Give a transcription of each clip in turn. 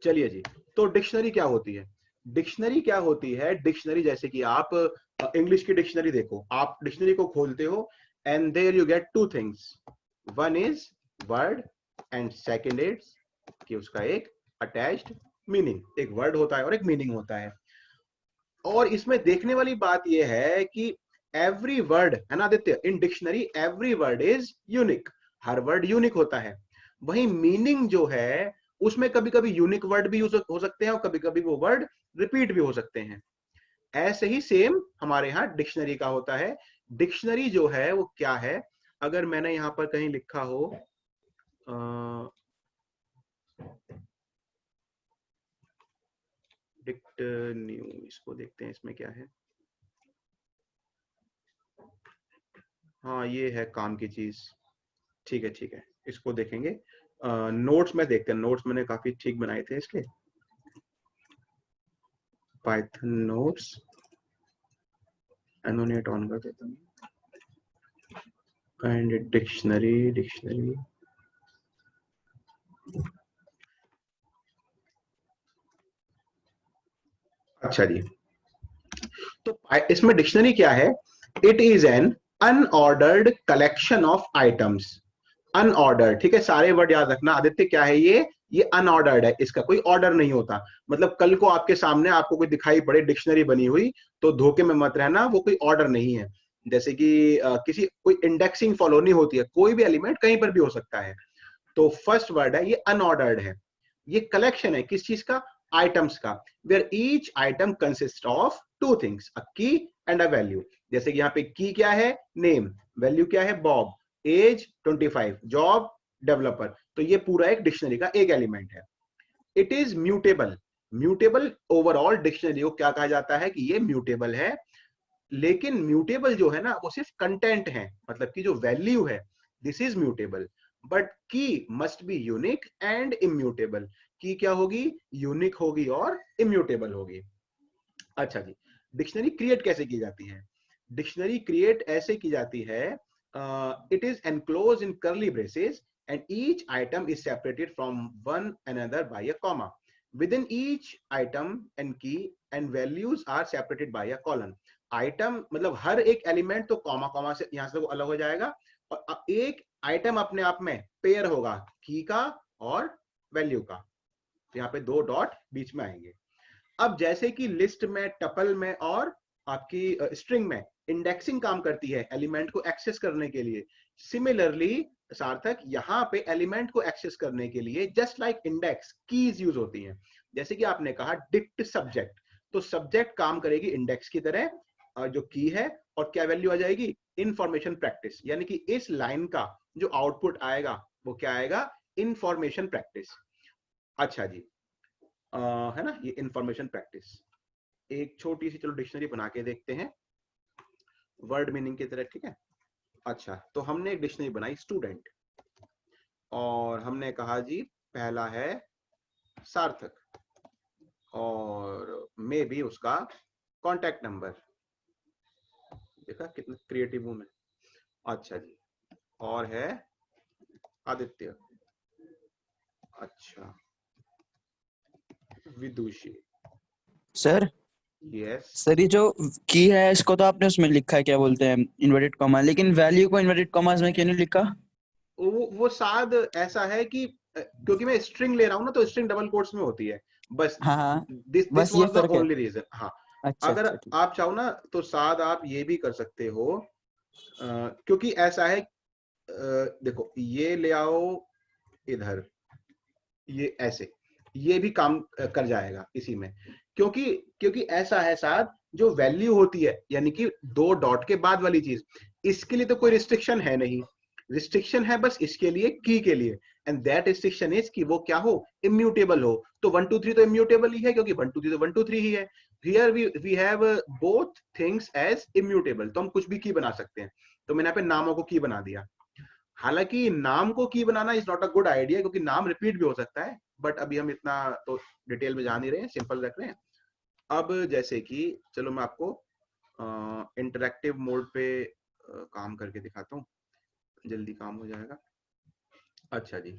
चलिए जी, तो डिक्शनरी क्या होती है? डिक्शनरी क्या होती है? डिक्शनरी जैसे कि आप इंग्लिश की डिक्शनरी देखो, आप डिक्शनरी को खोलते हो and there you get two things, one is word and second is कि उसका एक अटैच्ड मीनिंग, एक वर्ड होता है और एक मीनिंग होता है। और इसमें देखने वाली बात यह है कि एवरी वर्ड है ना Aditya, in dictionary every word is unique, her word unique होता है। वही मीनिंग जो है उसमें कभी कभी यूनिक वर्ड भी हो सकते हैं और कभी कभी वो वर्ड रिपीट भी हो सकते हैं। ऐसे ही सेम हमारे यहाँ डिक्शनरी का होता है। डिक्शनरी जो है वो क्या है, अगर मैंने यहाँ पर कहीं लिखा हो डिक्ट न्यू, इसको देखते हैं इसमें क्या है। हाँ ये है काम की चीज, ठीक है ठीक है, इसको देखेंगे। नोट्स में देखते हैं, नोट्स मैंने काफी ठीक बनाए थे इसके, पाइथन नोट्स एनोनेट ऑन कर देता हूँ एंड डिक्शनरी डिक्शनरी। अच्छा जी, तो इसमें डिक्शनरी क्या है? It is an unordered collection of items. Unordered, ठीक है, सारे वर्ड याद रखना आदित्य, क्या है ये अनऑर्डर्ड है, इसका कोई ऑर्डर नहीं होता। मतलब कल को आपके सामने आपको कोई दिखाई पड़े डिक्शनरी बनी हुई, तो धोखे में मत रहना, वो कोई ऑर्डर नहीं है। जैसे कि किसी कोई इंडेक्सिंग फॉलो नहीं होती है, कोई भी एलिमेंट कहीं पर भी हो सकता है। तो फर्स्ट वर्ड है, ये अनऑर्डर्ड है, ये कलेक्शन है किस चीज का? आइटम्स का। Where each item consist of two things, a key and a value. जैसे कि यहाँ पे की क्या है? नेम, वैल्यू क्या है? Bob, age 25, job developer. तो ये पूरा एक डिक्शनरी का एक एलिमेंट है। It is mutable, mutable overall dictionary को क्या कहा जाता है कि ये म्यूटेबल है। लेकिन म्यूटेबल जो है ना वो सिर्फ कंटेंट है, मतलब कि जो वैल्यू है, दिस इज म्यूटेबल। बट की must be unique and immutable. की क्या होगी? यूनिक होगी और इम्यूटेबल होगी। अच्छा जी, डिक्शनरी क्रिएट कैसे की जाती है? डिक्शनरी क्रिएट ऐसे की जाती है, it is enclose in curly braces and each item is separated from one another by a comma. Within each item and key and values are separated by a colon. Item मतलब हर एक element तो comma comma से यहां से वो अलग हो जाएगा, और एक आइटम अपने आप में पेयर होगा की का और वैल्यू का, तो यहाँ पे दो डॉट बीच में आएंगे। अब जैसे कि लिस्ट में, टपल में और आपकी स्ट्रिंग में इंडेक्सिंग काम करती है एलिमेंट को एक्सेस करने के लिए, सिमिलरली सार्थक यहाँ पे एलिमेंट को एक्सेस करने के लिए just like index keys use होती हैं। जैसे कि आपने कहा डिक्ट सब्जेक्ट, तो सब्जेक्ट काम करेगी इंडेक्स की तरह, जो की है, और क्या वैल्यू आ जाएगी? Information practice. यानी कि इस लाइन का जो आउटपुट आएगा वो क्या आएगा? Information practice. अच्छा जी, है ना, ये इंफॉर्मेशन प्रैक्टिस। एक छोटी सी चलो डिक्शनरी बना के देखते हैं वर्ड मीनिंग की तरह, ठीक है। अच्छा, तो हमने एक डिक्शनरी बनाई स्टूडेंट, और हमने कहा जी पहला है सार्थक, और मे भी उसका कांटेक्ट नंबर। देखा कितना क्रिएटिव हूं मैं। अच्छा जी, और है आदित्य। अच्छा, विदुषी। सर यस, सर ये जो की है इसको तो आपने उसमें लिखा है, क्या बोलते हैं, इन्वर्टेड कॉमा, लेकिन वैल्यू को इन्वर्टेड कॉमास में क्यों नहीं लिखा? वो शायद ऐसा है कि क्योंकि मैं स्ट्रिंग ले रहा हूं ना, तो स्ट्रिंग डबल कोट्स में होती है बस। हाँ हाँ, दिस बस ये वाज द फर्क है। Only reason. हाँ, अच्छा अगर अच्छा ठीक। आप चाहो ना तो शायद आप ये भी कर सकते हो, क्योंकि ऐसा है, देखो ये ले आओ इधर, ये ऐसे, ये भी काम कर जाएगा इसी में, क्योंकि क्योंकि ऐसा है साहब, जो वैल्यू होती है यानी कि दो डॉट के बाद वाली चीज, इसके लिए तो कोई रिस्ट्रिक्शन है नहीं। रिस्ट्रिक्शन है बस इसके लिए, की के लिए, एंड दैट रिस्ट्रिक्शन इज कि वो क्या हो? इम्यूटेबल हो। तो 1 2 3 तो इम्यूटेबल ही है, क्योंकि 1 2 3 तो 1 2 3 ही है। Here we have both things as immutable, तो हम कुछ भी की बना सकते हैं। तो मैंने यहाँ पे नामों को की बना दिया। हालांकि नाम को की बनाना is not a good idea, क्योंकि नाम रिपीट भी हो सकता है, बट अभी हम इतना तो डिटेल में जा नहीं रहे हैं, सिंपल रख रहे हैं। अब जैसे कि चलो मैं आपको इंटरेक्टिव मोड पे काम करके दिखाता हूँ, जल्दी काम हो जाएगा। अच्छा जी,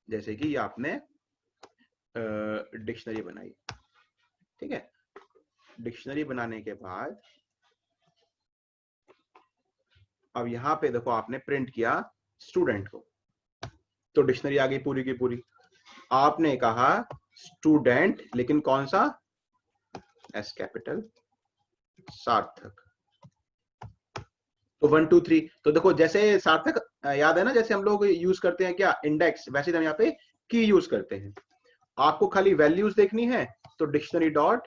जैसे कि ये आपने डिक्शनरी बनाई, ठीक है। डिक्शनरी बनाने के बाद अब यहाँ पे देखो आपने प्रिंट किया स्टूडेंट को, तो डिक्शनरी आ गई पूरी की पूरी। आपने कहा स्टूडेंट, लेकिन कौन सा, एस कैपिटल सार्थक, तो 1 2 3। तो देखो जैसे सार्थक याद है ना, जैसे हम लोग यूज करते हैं क्या इंडेक्स, वैसे हम यहाँ पे की यूज करते हैं। आपको खाली वैल्यूज देखनी है तो डिक्शनरी डॉट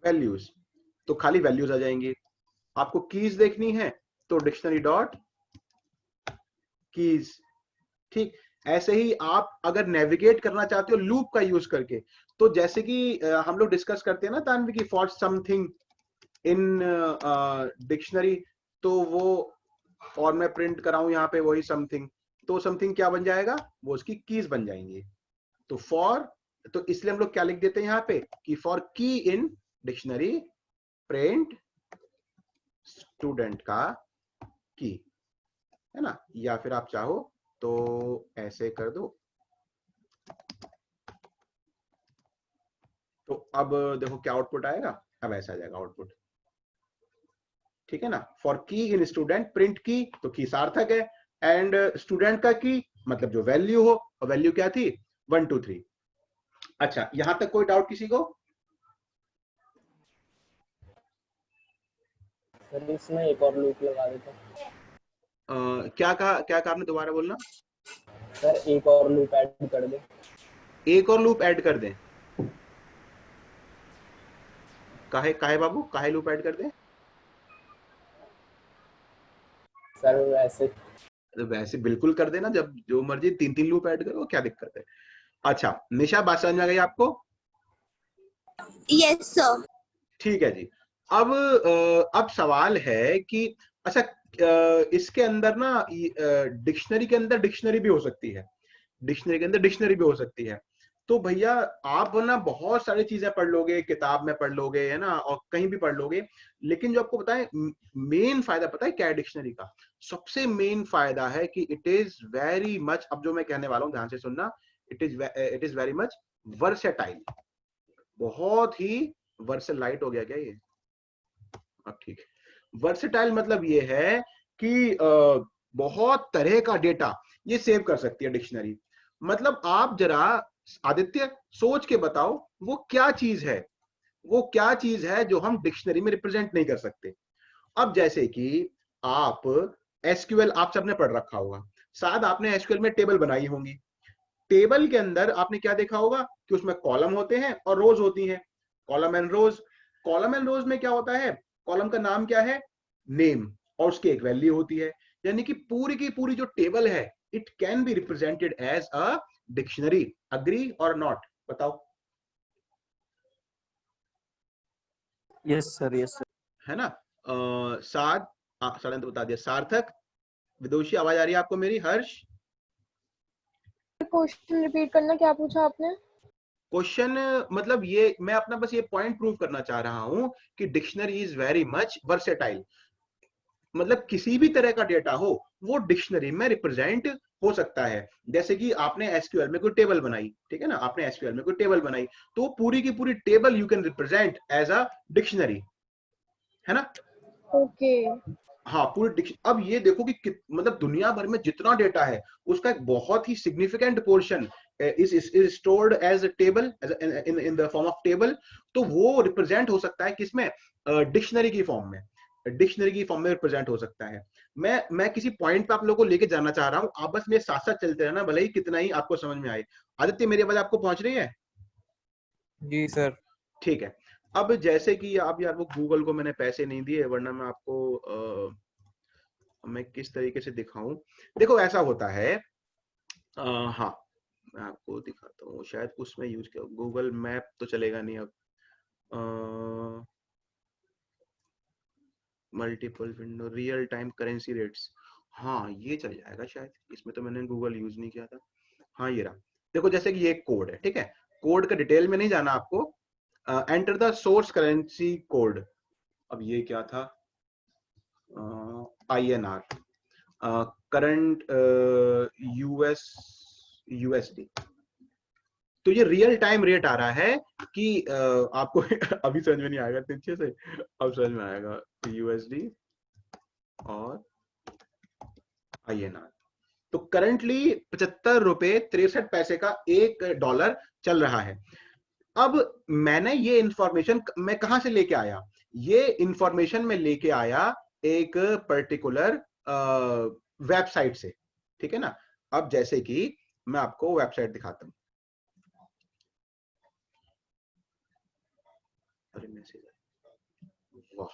वैल्यूज, तो खाली वैल्यूज आ जाएंगी। आपको कीज देखनी है तो डिक्शनरी डॉट कीज, ठीक। ऐसे ही आप अगर नेविगेट करना चाहते हो लूप का यूज करके, तो जैसे कि हम लोग डिस्कस करते हैं ना तानवी की फॉर समथिंग इन डिक्शनरी, तो वो और मैं प्रिंट कराऊं यहाँ पे वही समथिंग, तो समथिंग क्या बन जाएगा, वो उसकी कीज बन जाएंगी। तो फॉर, तो इसलिए हम लोग क्या लिख देते हैं यहाँ पे कि फॉर की इन डिक्शनरी प्रिंट स्टूडेंट का की, है ना। या फिर आप चाहो तो ऐसे कर दो। तो अब देखो क्या आउटपुट आएगा, अब ऐसा आ जाएगा आउटपुट, ठीक है ना। फॉर की इन स्टूडेंट प्रिंट की, तो की सार्थक है, एंड स्टूडेंट का की मतलब जो वैल्यू हो, और वैल्यू क्या थी 1 2 3। अच्छा, यहां तक कोई डाउट किसी को? सर इसमें एक और लूप लगा देते हैं। क्या कहा आपने, दोबारा बोलना। सर एक और लूप ऐड कर दे। एक और लूप ऐड कर दें? काहे काहे बाबू, काहे लूप ऐड कर दें? सर वैसे तो वैसे बिल्कुल कर देना, जब जो मर्जी 3 3 लूप ऐड करो, क्या दिक्कत है। अच्छा निशा, बात समझ में आ गई आपको? Yes sir. ठीक है जी। अब सवाल है कि अच्छा इसके अंदर ना डिक्शनरी के अंदर डिक्शनरी भी हो सकती है, डिक्शनरी के अंदर डिक्शनरी भी हो सकती है। तो भैया आप ना बहुत सारी चीजें पढ़ लोगे, किताब में पढ़ लोगे, है ना, और कहीं भी पढ़ लोगे, लेकिन जो आपको बताएं मेन फायदा पता है क्या है डिक्शनरी का? सबसे मेन फायदा है कि इट इज वेरी मच, अब जो मैं कहने वाला हूं ध्यान से सुनना, it is very much versatile. बहुत ही वर्सेलाइट हो गया क्या ये? अब ठीक है। वर्सेटाइल मतलब ये है कि बहुत तरह का डेटा ये सेव कर सकती है डिक्शनरी। मतलब आप जरा आदित्य सोच के बताओ वो क्या चीज है, वो क्या चीज है जो हम डिक्शनरी में रिप्रेजेंट नहीं कर सकते। अब जैसे कि आप एसक्यूएल आप सबने पढ़ रखा होगा, शायद आपने एसक्यूएल में टेबल बनाई होंगी। टेबल के अंदर आपने क्या देखा होगा कि उसमें कॉलम होते हैं और रोज होती हैं, column and rows. Column and rows में क्या होता है, कॉलम का नाम क्या है, नेम, और उसकी एक वैल्यू होती है। यानी कि पूरी की पूरी जो टेबल है it can be represented as a dictionary. Agree और नॉट, बताओ। Yes sir, yes sir. है ना। साध, साधन तो बता दिया, सार्थक, विदुषी आवाज आ रही है आपको मेरी, हर्ष? क्वेश्चन रिपीट करना, क्या पूछा आपने? क्वेश्चन मतलब ये मैं अपना बस ये पॉइंट प्रूव करना चाह रहा हूं कि dictionary is very much versatile. मतलब किसी भी तरह का डेटा हो वो डिक्शनरी में रिप्रेजेंट हो सकता है। जैसे कि आपने एसक्यूएल में कोई टेबल बनाई, ठीक है ना, आपने एसक्यूएल में कोई टेबल बनाई, तो पूरी की पूरी table you can represent as a dictionary, है ना। ओके। हाँ पूरी अब ये देखो कि मतलब दुनिया भर में जितना डेटा है उसका एक बहुत ही significant portion is stored as a table, in the form of table. तो वो रिप्रेजेंट हो सकता है किसमें, डिक्शनरी की फॉर्म में, डिक्शनरी की फॉर्म में रिप्रेजेंट हो सकता है। मैं किसी पॉइंट पे आप लोगों को लेके जाना चाह रहा हूँ, आप बस मेरे साथ साथ चलते रहना, भले ही कितना ही आपको समझ में आए। आदित्य मेरी आवाज आपको पहुंच रही है? जी सर। ठीक है। अब जैसे कि आप यार, वो गूगल को मैंने पैसे नहीं दिए, वरना मैं आपको मैं किस तरीके से दिखाऊं। देखो ऐसा होता है, हाँ मैं आपको दिखाता हूँ, शायद उसमें यूज किया, गूगल मैप तो चलेगा नहीं अब। Multiple window, real time currency rates, हाँ ये चल जाएगा शायद, इसमें तो मैंने गूगल यूज नहीं किया था। हाँ ये रहा। देखो जैसे कि ये एक कोड है, ठीक है, कोड का डिटेल में नहीं जाना आपको। Enter the source currency code. अब ये क्या था, INR, करंट यूएसडी, तो ये रियल टाइम रेट आ रहा है कि आपको अभी समझ में नहीं आएगा अच्छे से, अब समझ में आएगा। यूएसडी और INR, तो करंटली 75 रुपए 63 पैसे का $1 चल रहा है। अब मैंने ये इंफॉर्मेशन मैं कहां से लेके आया? ये इंफॉर्मेशन में लेके आया एक पर्टिकुलर वेबसाइट से, ठीक है ना। अब जैसे कि मैं आपको वेबसाइट दिखाता हूं। अरे मैसेज, वाह,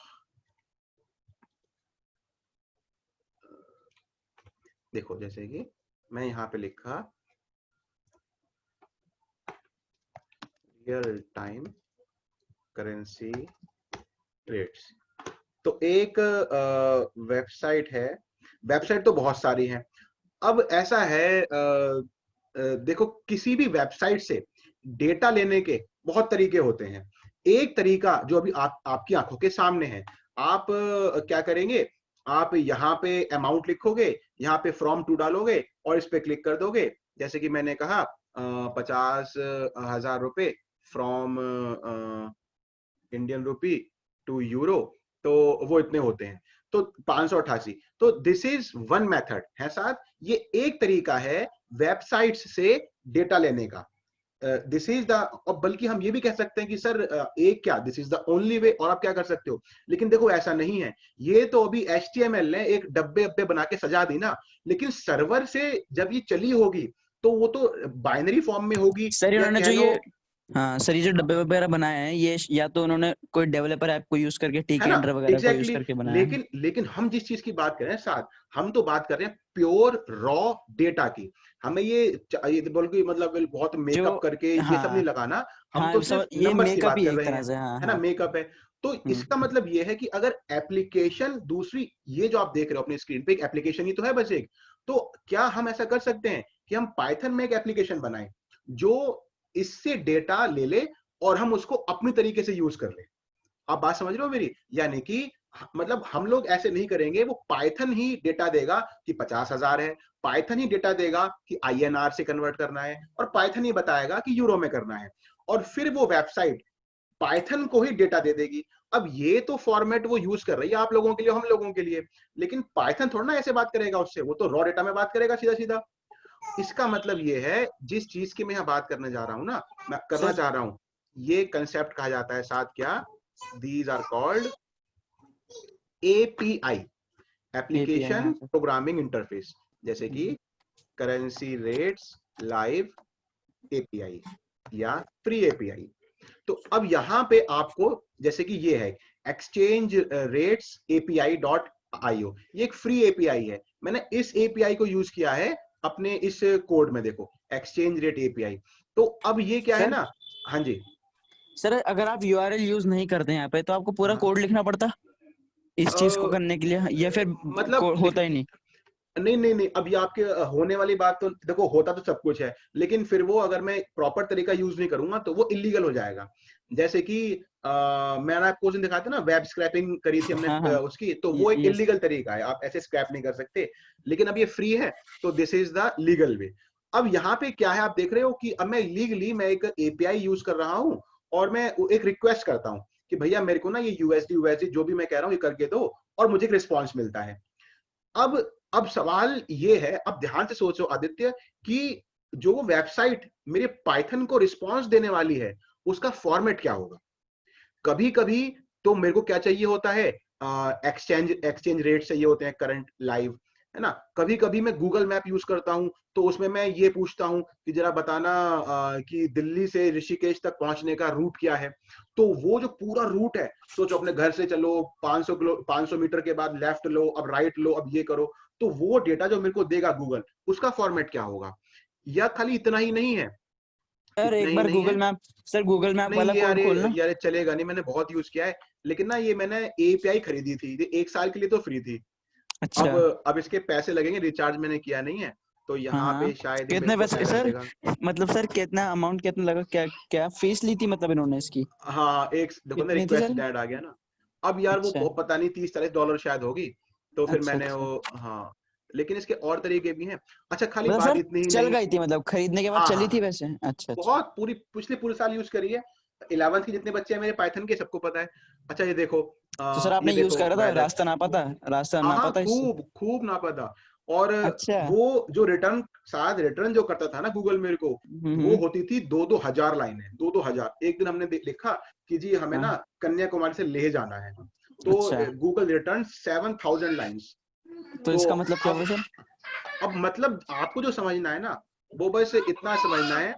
देखो जैसे कि मैं यहां पे लिखा रियल टाइम करेंसी रेट्स, तो एक वेबसाइट है। वेबसाइट तो बहुत सारी हैं। अब ऐसा है, देखो किसी भी वेबसाइट से डेटा लेने के बहुत तरीके होते हैं। एक तरीका जो अभी आपकी आंखों के सामने है, आप क्या करेंगे, आप यहाँ पे अमाउंट लिखोगे, यहाँ पे फ्रॉम टू डालोगे और इस पे क्लिक कर दोगे। जैसे कि मैंने कहा 50,000 रुपए from Indian rupee to euro, तो वो इतने होते हैं, तो 588। तो दिस इज वन मेथड है साथ, ये एक तरीका है वेबसाइट्स से डेटा लेने का। दिस इज द, और बल्कि हम ये भी कह सकते हैं कि सर एक क्या, this is the only way, और आप क्या कर सकते हो। लेकिन देखो ऐसा नहीं है, ये तो अभी HTML ने एक डब्बे अब्बे बना के सजा दी ना, लेकिन सर्वर से जब ये चली होगी तो वो तो बाइनरी फॉर्म में होगी। सर या इन्होंने कह जो लो, ये, हाँ सर, ये जो डब्बे वगैरह बनाए हैं, ये या तो उन्होंने कोई डेवलपर ऐप को यूज करके है टीके ना, एंटर वगैरह को यूज एग्जैक्टली करके बनाया है। लेकिन हम जिस चीज की बात कर रहे हैं साथ, हम तो बात कर रहे हैं प्योर रॉ डेटा की। हमें ये बोल के मतलब बहुत जो मेकअप करके ये सब नहीं हाँ लगाना, हम हाँ तो सिर्फ ये नंबर्स की मेकअप बात ही कर एक रहे तरह हैं, से, हाँ है ना, हाँ। मेकअप है। तो इसका मतलब ये है कि अगर एप्लीकेशन दूसरी, ये जो आप देख रहे हो अपनी स्क्रीन पे, एक एप्लीकेशन ही तो है बस एक, तो क्या हम ऐसा कर सकते हैं कि हम पाइथन में एक एप्लीकेशन बनाएं जो इससे डेटा ले ले और हम उसको अपनी तरीके से यूज कर ले। आप बात समझ रहे हो मेरी? यानी कि मतलब हम लोग ऐसे नहीं करेंगे, वो पाइथन ही डेटा देगा कि 50,000 है, पाइथन ही डेटा देगा कि INR से कन्वर्ट करना है, और पाइथन ही बताएगा कि यूरो में करना है, और फिर वो वेबसाइट पाइथन को ही डेटा दे देगी। अब ये तो फॉर्मेट वो यूज कर रही है आप लोगों के लिए, हम लोगों के लिए, लेकिन पाइथन थोड़ा ना ऐसे बात करेगा उससे, वो तो रॉ डेटा में बात करेगा सीधा सीधा। इसका मतलब ये है, जिस चीज की मैं यहाँ बात करने जा रहा हूँ ना, मैं करना सर चाह रहा हूँ, ये कंसेप्ट कहा जाता है साथ क्या, these are called API, API, हाँ एप्लीकेशन सर। प्रोग्रामिंग इंटरफेस, जैसे कि करेंसी रेट्स लाइव API या फ्री API। तो अब यहाँ पे आपको, जैसे कि ये है एक्सचेंज रेट्स API.io, ये एक फ्री API है। मैंने इस API को यूज किया है अपने इस कोड में, देखो एक्सचेंज रेट API। तो अब ये क्या है सर ना, हाँ जी, सर अगर आप URL यूज नहीं करते यहाँ पे, तो आपको पूरा हाँ, कोड लिखना पड़ता इस चीज को करने के लिए, या फिर मतलब होता ही नहीं? नहीं नहीं नहीं, अब ये आपके होने वाली बात तो देखो, होता तो सब कुछ है, लेकिन फिर वो अगर मैं प्रॉपर तरीका यूज नहीं करूंगा तो वो इलीगल हो जाएगा। जैसे कि मैंने आपको उस दिन दिखाया था ना, वेब स्क्रैपिंग करी थी हमने हाँ हाँ, उसकी, तो वो एक ये इलीगल तरीका है, आप ऐसे स्क्रैप नहीं कर सकते। लेकिन अब ये फ्री है, तो this is the legal way. अब यहाँ पे क्या है, आप देख रहे हो कि अब मैं लीगली मैं एक API यूज कर रहा हूँ, और मैं एक रिक्वेस्ट करता हूँ कि भैया मेरे को ना ये USD जो भी मैं कह रहा हूँ ये करके दो, और मुझे एक रिस्पॉन्स मिलता है। अब सवाल ये है, अब ध्यान से सोचो आदित्य, कि जो वो वेबसाइट मेरे पाइथन को रिस्पॉन्स देने वाली है, उसका फॉर्मेट क्या होगा। कभी कभी तो मेरे को क्या चाहिए होता है, एक्सचेंज रेट चाहिए होते हैं करंट लाइव, है ना। कभी कभी मैं गूगल मैप यूज करता हूं, तो उसमें मैं ये पूछता हूं कि जरा बताना कि दिल्ली से ऋषिकेश तक पहुंचने का रूट क्या है। तो वो जो पूरा रूट है, सोचो अपने घर से चलो 500 मीटर के बाद लेफ्ट लो, अब राइट लो, अब ये करो, तो वो डेटा जो मेरे को देगा गूगल, उसका फॉर्मेट क्या होगा। या खाली इतना ही नहीं है, सर इतना एक ही बार नहीं है, गूगल मैप नहीं वाला ये कोड यार खोलना। यार चलेगा नहीं, मैंने बहुत यूज किया है। लेकिन ना ये मैंने API खरीदी थी, ये 1 साल के लिए तो फ्री थी। अच्छा, अब इसके पैसे लगेंगे, रिचार्ज मैंने किया नहीं है, तो हाँ यहाँ हाँ। पे शायद ये मेरे कितने को वैसे एरर सर, देगा। मतलब सर कितना अमाउंट कितना लगा, क्या क्या फीस ली थी मतलब इन्होंने इसकी? हाँ, एक देखो ना, कितनी थी रिक्वेस्ट सर? ऐड आ गया ना। अब यार वो अच्छा पता नहीं $30-40 शायद होगी, तो फिर अच्छा मैंने अच्छा। वो, हाँ, लेकिन इसके और तरीके भी हैं। अच्छा खाली मतलब बात सर इतनी ही चल नहीं, गई थी, मतलब खरीदने के बाद हाँ चली हाँ थी हाँ, वैसे? अच्छा अच्छा। बहुत पूरी पिछले पूरे साल यूज करी है। 11th के जितने बच्चे हैं मेरे पाइथन के, सबको पता है। अच्छा ये देखो, तो सर ये आपने यूज देखो करा था, वेदर, रास्ता नापा था? रास्ता हाँ नापा हाँ था इससे? खूब खूब नापा था। और अच्छा। वो जो रिटर्न, शायद रिटर्न जो करता था ना गूगल मेरे को, वो हम्म। होती थी 2-2 हजार लाइनें, 2-2 हजार। एक दिन हमने लिखा कि जी हमें ना हाँ। कन्याकुमारी से लेह जाना है, तो अच्छा, गूगल रिटर्न 7000 लाइन्स। तो तो इसका मतलब क्या हुआ अब सर? अब मतलब आपको जो समझना है ना, वो बस इतना समझना है,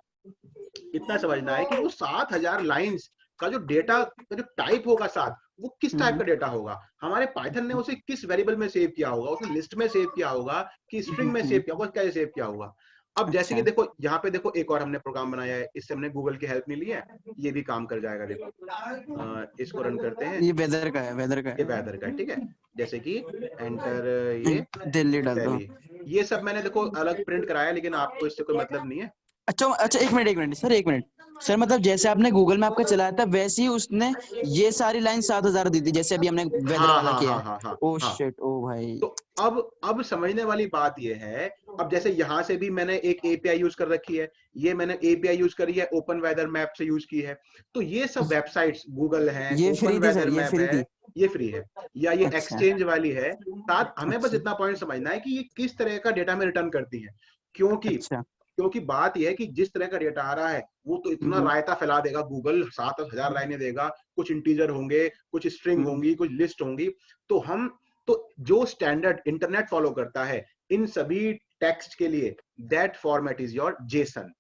इतना समझना है कि वो 7000 लाइंस का जो डेटा का जो टाइप होगा साथ, वो किस टाइप का हम्म। डेटा होगा, हमारे पाइथन ने उसे किस वेरिएबल में सेव किया होगा, उसने लिस्ट में सेव किया होगा कि स्ट्रिंग में सेव किया होगा, कैसे सेव किया होगा। अब जैसे कि अच्छा, देखो यहाँ पे देखो, एक और हमने प्रोग्राम बनाया है, इससे हमने गूगल की हेल्प नहीं ली है, ये भी काम कर जाएगा। देखो इसको रन करते हैं, ये वेदर का है, वेदर का ये है। वेदर का है, ठीक है। जैसे कि एंटर, ये दिल्ली डाल दो। दिल्ली, ये सब मैंने देखो अलग प्रिंट कराया, लेकिन आपको इससे कोई मतलब नहीं है। अच्छा अच्छा, एक मिनट सर, एक मिनट सर, मतलब जैसे आपने गूगल मैप का चलाया था वैसे ही उसने ये सारी लाइन 7000 दी थी, जैसे अभी हमने वेदर हाँ वाला हाँ किया हाँ है। हाँ हाँ ओ हाँ। शिट, ओ भाई। तो अब समझने वाली बात ये है, अब जैसे यहां से भी मैंने एक एपीआई यूज कर रखी है, ये मैंने एपीआई यूज करी है, ओपन वेदर मैप से यूज की है। तो ये सब वेबसाइट्स गूगल है, ये ओपन फ्री थी सर, वेदर ये मैप फ्री है, थी? ये फ्री है, या ये अच्छा एक्सचेंज वाली है। साथ हमें बस अच्छा इतना पॉइंट समझना है कि ये किस तरह का डेटा में रिटर्न करती है। क्योंकि अच्छा। क्योंकि बात यह है कि जिस तरह का डेटा आ रहा है, वो तो इतना हम्म रायता फैला देगा गूगल, 7000 लाइनें देगा, कुछ इंटीजर होंगे, कुछ स्ट्रिंग हम्म। होंगी, कुछ लिस्ट होंगी। तो हम तो जो स्टैंडर्ड इंटरनेट फॉलो करता है इन सभी टेक्स्ट के लिए, that format is your Jason.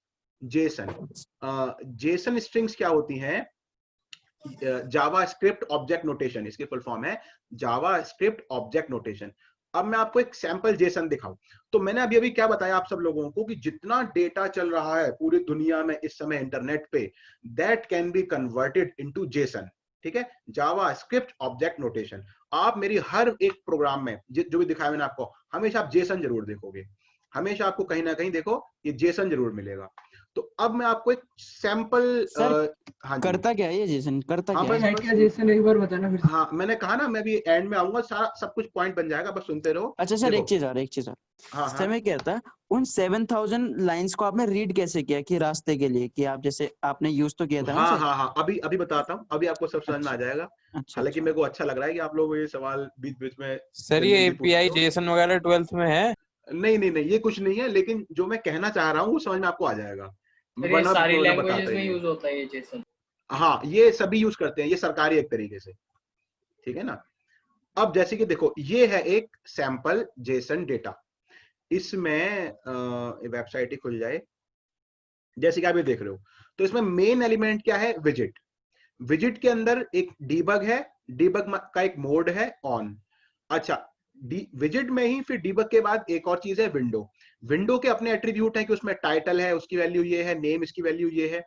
Jason, Jason strings क्या होती हैं? जावा स्क्रिप्ट ऑब्जेक्ट नोटेशन, इसकी फुल फॉर्म है जावा स्क्रिप्ट ऑब्जेक्ट नोटेशन। अब मैं आपको एक सैंपल जेसन दिखाऊं, तो मैंने अभी अभी क्या बताया आप सब लोगों को कि जितना डेटा चल रहा है पूरी दुनिया में इस समय इंटरनेट पे, that can be converted into Jason, ठीक है, जावा स्क्रिप्ट ऑब्जेक्ट नोटेशन। आप मेरी हर एक प्रोग्राम में जो भी दिखाया मैंने आपको, हमेशा आप जेसन जरूर देखोगे, हमेशा आपको कहीं ना कहीं देखो ये जेसन जरूर मिलेगा। तो अब मैं आपको एक सैंपल, सर हाँ जी, करता क्या है ये जेसन, करता हाँ क्या बस है? है बस क्या जैसन, एक बार बताना फिर से। हाँ मैंने कहा ना, मैं भी एंड में आऊंगा, सारा सब कुछ पॉइंट बन जाएगा, बस सुनते रहो। अच्छा सर, देखो, एक चीज और हाँ सर, हाँ मैं क्या था, उन 7000 लाइंस को आपने रीड कैसे किया कि रास्ते के लिए, कि आप जैसे आपने यूज तो किया था ना हाँ सर? हाँ हाँ, अभी अभी बताता हूँ, अभी आपको सब समझ में आ अच्छा जाएगा। अच्छा हालांकि अच्छा। मेरे को अच्छा लग रहा है कि आप लोग ये सवाल बीच बीच में सर जल्दी ये जल्दी पूछते एपीआई हो। जेसन वगैरह 12th में है? नहीं नहीं नहीं, ये कुछ नहीं है, लेकिन जो मैं कहना चाह रहा हूँ वो समझ में आपको आ जाएगा, सर ये वरना सारी मैं लैंग्वेजेस बताता ही में नहीं। यूज होता है ये जेसन? हाँ ये सभी यूज करते हैं, ये सरकारी एक तरीके से, ठीक है ना। अब जैसे कि देखो, ये है एक सैंपल जेसन डेटा, इसमें वेबसाइट ही खुल जाए, जैसे कि आप ये देख रहे हो। तो इसमें मेन एलिमेंट क्या है? विजिट। विजिट के अंदर एक डीबग है, डीबग का एक मोड है ऑन। अच्छा, विजिट में ही फिर डीबग के बाद एक और चीज है विंडो। विंडो के अपने एट्रीब्यूट है कि उसमें टाइटल है, उसकी वैल्यू ये है, नेम इसकी वैल्यू ये है।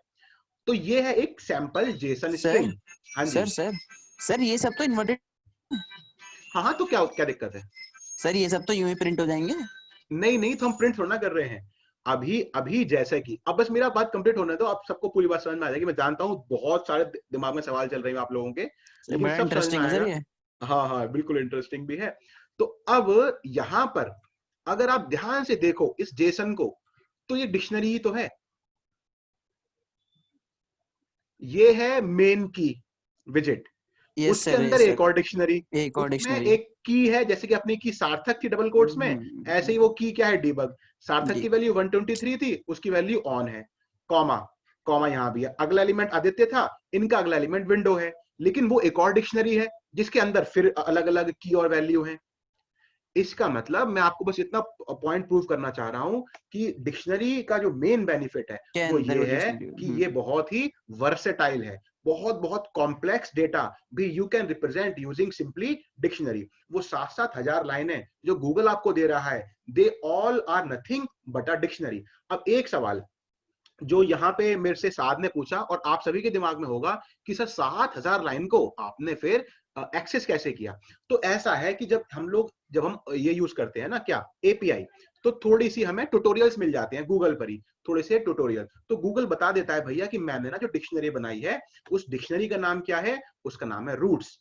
तो ये है एक सैंपल जेसन सर स्ट्रिंग। हाँ जी, सर सर सर ये सब तो इन्वर्टेड, हाँ हाँ, तो क्या क्या दिक्कत है? सर ये सब तो यूं ही प्रिंट हो जाएंगे? नहीं नहीं, तो हम प्रिंट थोड़ा ना कर रहे हैं। अभी अभी जैसे कि, अब बस मेरा बात कंप्लीट होने दो, आप सबको पूरी बात समझ में आ जाएगी। मैं जानता हूँ बहुत सारे दिमाग में सवाल चल रहे हैं आप लोगों के, सर लेकिन बड़ा सब समझ में इंटरेस्टिंग है सर आएगा। ये। हाँ हाँ बिल्कुल इंटरेस्टिंग भी है। तो अब यहां पर अगर आप ध्यान से देखो इस जेसन को, तो ये डिक्शनरी ही तो है। ये है मेन की विजिट, यस उसके सर, अंदर यस एक सर, और डिक्शनरी, एक और उसमें डिक्शनरी। एक की है, जैसे कि अपनी की सार्थक थी डबल कोट्स में, ऐसे ही वो की क्या है? डीबग। सार्थक जी की वैल्यू 123 थी, उसकी वैल्यू ऑन है, कॉमा, कॉमा यहां भी है। अगला एलिमेंट आदित्य था, इनका अगला एलिमेंट विंडो है, लेकिन वो एक और डिक्शनरी है जिसके अंदर फिर अलग अलग की और वैल्यू है। इसका मतलब मैं आपको बस इतना पॉइंट प्रूव करना चाह रहा हूं कि डिक्शनरी का जो मेन बेनिफिट है के वो अंदर ये वो है कि डिक्शनरी। ये बहुत ही वर्सेटाइल है। बहुत बहुत कॉम्प्लेक्स डेटा भी you can represent using simply dictionary. वो 7-7 हजार लाइनें जो गूगल आपको दे रहा है, they all are nothing but a dictionary. अब एक सवाल जो यहाँ पे मेरे से साध ने पूछा और आप सभी के दिमाग में होगा कि सर 7,000 लाइन को आपने फिर एक्सेस कैसे किया? तो ऐसा है कि जब हम ये यूज करते हैं ना, क्या एपीआई, तो थोड़ी सी हमें ट्यूटोरियल्स मिल जाते हैं गूगल पर ही, थोड़े से ट्यूटोरियल। तो गूगल बता देता है भैया कि मैंने ना जो डिक्शनरी बनाई है, उस डिक्शनरी का नाम क्या है? उसका नाम है रूट्स,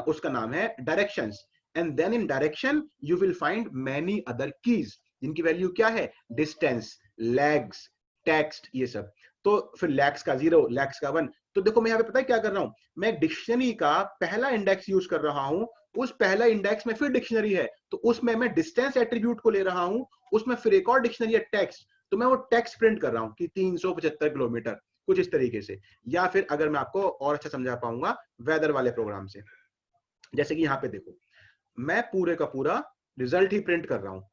उसका नाम है directions, and then in direction you will find many other keys जिनकी वैल्यू क्या है, डिस्टेंस, लेग्स, टेक्स्ट, ये सब। तो फिर लेग्स का 0, लेग्स का 1। तो देखो मैं यहाँ पे पता है क्या कर रहा हूँ, मैं डिक्शनरी का पहला इंडेक्स यूज कर रहा हूँ, उस पहला इंडेक्स में फिर डिक्शनरी है, तो उसमें मैं डिस्टेंस एट्रीब्यूट को ले रहा हूँ, उसमें फिर एक और डिक्शनरी है टेक्स्ट, तो मैं वो टेक्स्ट प्रिंट कर रहा हूँ कि 375 किलोमीटर, कुछ इस तरीके से। या फिर अगर मैं आपको और अच्छा समझा पाऊंगा वेदर वाले प्रोग्राम से, जैसे कि यहाँ पे देखो मैं पूरे का पूरा रिजल्ट ही प्रिंट कर रहा हूँ।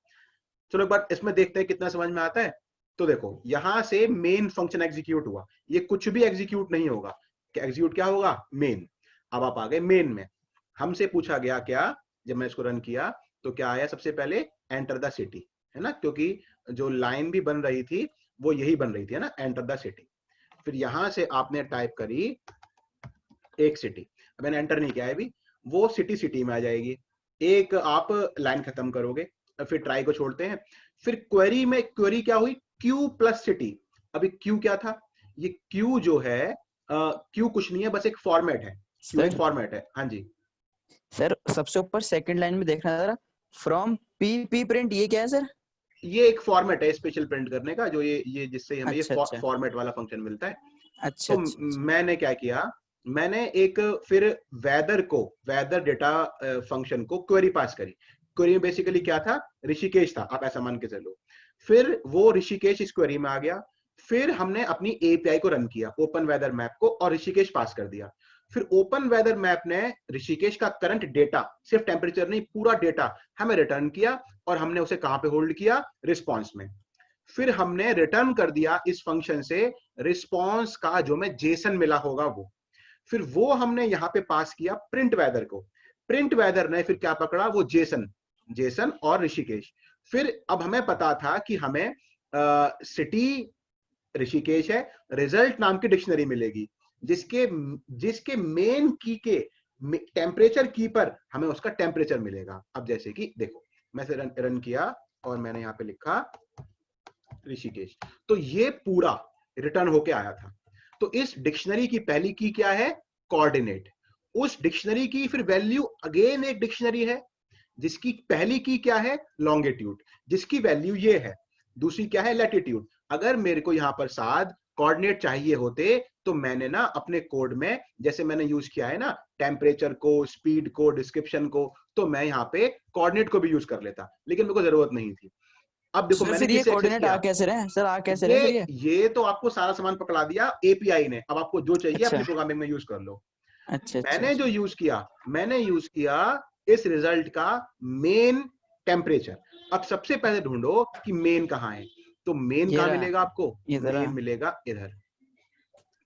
चलो एक बार इसमें देखते हैं कितना समझ में आता है। तो देखो यहां से मेन फंक्शन एग्जीक्यूट हुआ, ये कुछ भी एग्जीक्यूट नहीं होगा, एग्जीक्यूट क्या होगा, मेन। अब आप आ गए मेन में, हमसे पूछा गया क्या, जब मैं इसको रन किया तो क्या आया, सबसे पहले एंटर द सिटी, है ना, क्योंकि जो लाइन भी बन रही थी वो यही बन रही थी, है ना, एंटर द सिटी। फिर यहां से आपने टाइप करी एक सिटी, मैंने एंटर नहीं किया है अभी, वो सिटी सिटी में आ जाएगी। एक आप लाइन खत्म करोगे, फिर ट्राई को छोड़ते हैं। फिर क्वेरी में, क्वेरी क्या हुई, क्यू प्लस सिटी। अभी क्यू क्या था, ये क्यू जो है क्यू कुछ नहीं है, बस एक फॉर्मेट है, क्यू एक फॉर्मेट है। हाँ जी सर सबसे ऊपर सेकंड लाइन में देखना जरा, फ्रॉम पी प्रिंट, ये क्या है सर? ये एक फॉर्मेट है स्पेशल प्रिंट करने का, जो ये जिससे हमें अच्छा, ये अच्छा। फॉर्मेट वाला फंक्शन मिलता है। अच्छा, तो अच्छा। मैंने क्या किया, मैंने एक फिर वेदर को, वेदर डेटा फंक्शन को क्वेरी पास करी। क्वेरी में बेसिकली क्या था, ऋषिकेश था, आप ऐसा मान के चलो। फिर वो ऋषिकेश इस क्वेरी में आ गया। फिर हमने अपनी एपीआई को रन किया, ओपन वेदर मैप को, और ऋषिकेश पास कर दिया। फिर ओपन वेदर मैप ने ऋषिकेश का करंट डेटा, सिर्फ टेम्परेचर नहीं पूरा डेटा हमें रिटर्न किया, और हमने उसे कहां पे होल्ड किया, रिस्पॉन्स में। फिर हमने रिटर्न कर दिया इस फंक्शन से रिस्पॉन्स का जो में जेसन मिला होगा वो, फिर वो हमने यहाँ पे पास किया प्रिंट वेदर को। प्रिंट वेदर ने फिर क्या पकड़ा, वो जेसन, जेसन और ऋषिकेश। फिर अब हमें पता था कि हमें सिटी ऋषिकेश है, रिजल्ट नाम की डिक्शनरी मिलेगी, जिसके जिसके मेन की के टेम्परेचर की पर हमें उसका टेम्परेचर मिलेगा। अब जैसे कि देखो मैं से रन किया और मैंने यहाँ पे लिखा ऋषिकेश, तो ये पूरा रिटर्न होके आया था। तो इस डिक्शनरी की पहली की क्या है, कोऑर्डिनेट। उस डिक्शनरी की फिर वैल्यू अगेन एक डिक्शनरी है, जिसकी पहली की क्या है, लॉन्गिट्यूड, जिसकी वैल्यू ये है। दूसरी क्या है, लैटिट्यूड। अगर मेरे को यहाँ पर साथ कोऑर्डिनेट चाहिए होते तो मैंने ना अपने कोड में, जैसे मैंने यूज किया है ना टेम्परेचर को, स्पीड को, डिस्क्रिप्शन को, तो मैं यहाँ पे कोऑर्डिनेट को भी यूज कर लेता, लेकिन मेरे को जरूरत नहीं थी। अब देखो सर मैंने फिर ये किससे एक्सेस कोऑर्डिनेट आ किया, कैसे रहे सर, आ कैसे रहे फिर ये तो आपको सारा सामान पकड़ा दिया एपीआई ने। अब आपको जो चाहिए अच्छा, अपनी प्रोग्रामिंग में यूज कर लो। अच्छा, अच्छा, मैंने जो यूज किया, मैंने यूज किया इस रिजल्ट का मेन टेम्परेचर। अब सबसे पहले ढूंढो कि मेन कहाँ है, तो मेन ये कहाँ रहा, मिलेगा आपको, ये जरा। मेन मिलेगा इधर,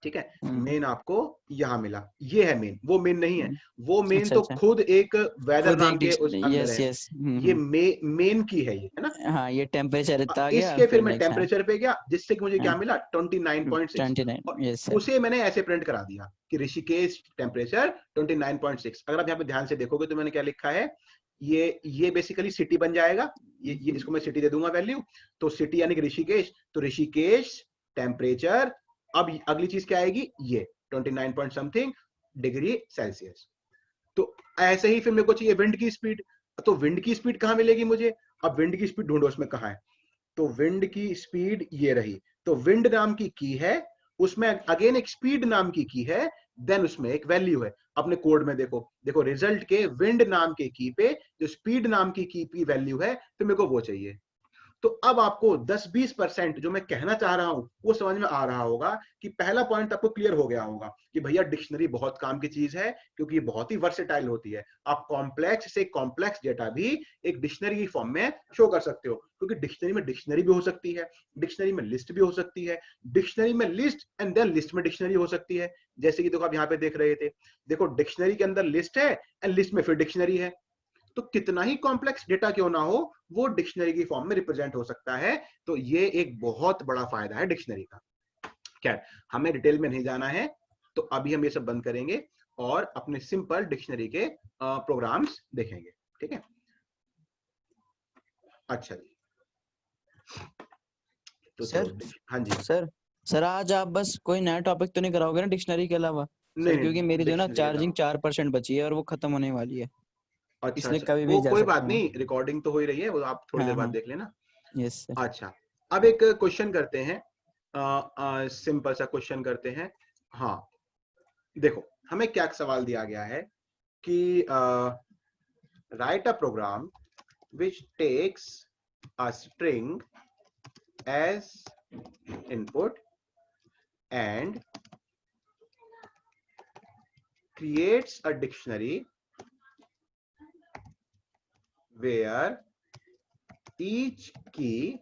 ठीक है। मेन आपको यहां मिला, ये है मेन, वो मेन नहीं है। वो मेन अच्छा, तो अच्छा, खुद एक वेदर खुद नाम एक के उस डिक्शनरी, अंदर यस है। यस। ये मेन की है, ये है ना। हाँ, ये टेम्परेचर इतना आ गया, इसके फिर फिर मैं नेक्स्ट है टेम्परेचर पे गया, जिससे कि मुझे क्या मिला 29.6, 29, और यस सर। उसे मैंने ऐसे प्रिंट करा दिया कि ऋषिकेश टेम्परेचर 29.6। अगर आप यहाँ पे ध्यान से देखोगे तो मैंने क्या लिखा है, ये बेसिकली सिटी बन जाएगा, ये इसको मैं सिटी दे दूंगा वैल्यू, तो सिटी यानी कि ऋषिकेश, तो ऋषिकेश टेम्परेचर। अब अगली चीज क्या आएगी, ये 29 पॉइंट समथिंग डिग्री सेल्सियस। तो ऐसे ही फिर मेरे को चाहिए विंड की स्पीड, तो विंड की स्पीड कहां मिलेगी मुझे, अब विंड की स्पीड ढूंढो उसमें कहां है, तो विंड की स्पीड ये रही। तो विंड नाम की है, उसमें अगेन एक स्पीड नाम की है, देन उसमें एक वैल्यू है। अपने कोड में देखो, देखो रिजल्ट के विंड नाम के की पे जो स्पीड नाम की वैल्यू है, तो मेरे को वो चाहिए। तो अब आपको 10-20% जो मैं कहना चाह रहा हूं वो समझ में आ रहा होगा, कि पहला पॉइंट आपको क्लियर हो गया होगा कि भैया डिक्शनरी बहुत काम की चीज है, क्योंकि ये बहुत ही वर्सेटाइल होती है। आप कॉम्प्लेक्स से कॉम्प्लेक्स डेटा भी एक डिक्शनरी की फॉर्म में शो कर सकते हो, क्योंकि डिक्शनरी में डिक्शनरी भी हो सकती है, डिक्शनरी में लिस्ट भी हो सकती है, डिक्शनरी में लिस्ट एंड देन लिस्ट में डिक्शनरी हो सकती है। जैसे कि देखो आप यहाँ पे देख रहे थे, देखो डिक्शनरी के अंदर लिस्ट है एंड लिस्ट में फिर डिक्शनरी है, तो कितना ही कॉम्प्लेक्स डेटा क्यों ना हो, वो डिक्शनरी की फॉर्म में रिप्रेजेंट हो सकता है। तो ये एक बहुत बड़ा फायदा है डिक्शनरी का। क्या हमें डिटेल में नहीं जाना है, तो अभी हम ये सब बंद करेंगे और अपने सिंपल डिक्शनरी के प्रोग्राम्स देखेंगे, ठीक है। अच्छा जी, तो सर, चलो, हाँ जी, सर आज आप बस कोई नया टॉपिक तो नहीं कराओगे ना डिक्शनरी के अलावा नहीं सर, नहीं क्योंकि मेरी जो ना डिक्शनरी के चार्जिंग अलावा 4% बची है और वो खत्म होने वाली है। अच्छा इसलिए अच्छा, कभी वो भी जा कोई सकता बात हूँ। नहीं, रिकॉर्डिंग तो हो ही रही है, वो आप थोड़ी देर हाँ बाद हाँ, देख लेना। Yes sir. अच्छा, अब एक क्वेश्चन करते हैं, सिंपल सा क्वेश्चन करते हैं। हाँ देखो, हमें क्या सवाल दिया गया है कि write a program which takes a string as input and creates a dictionary where each key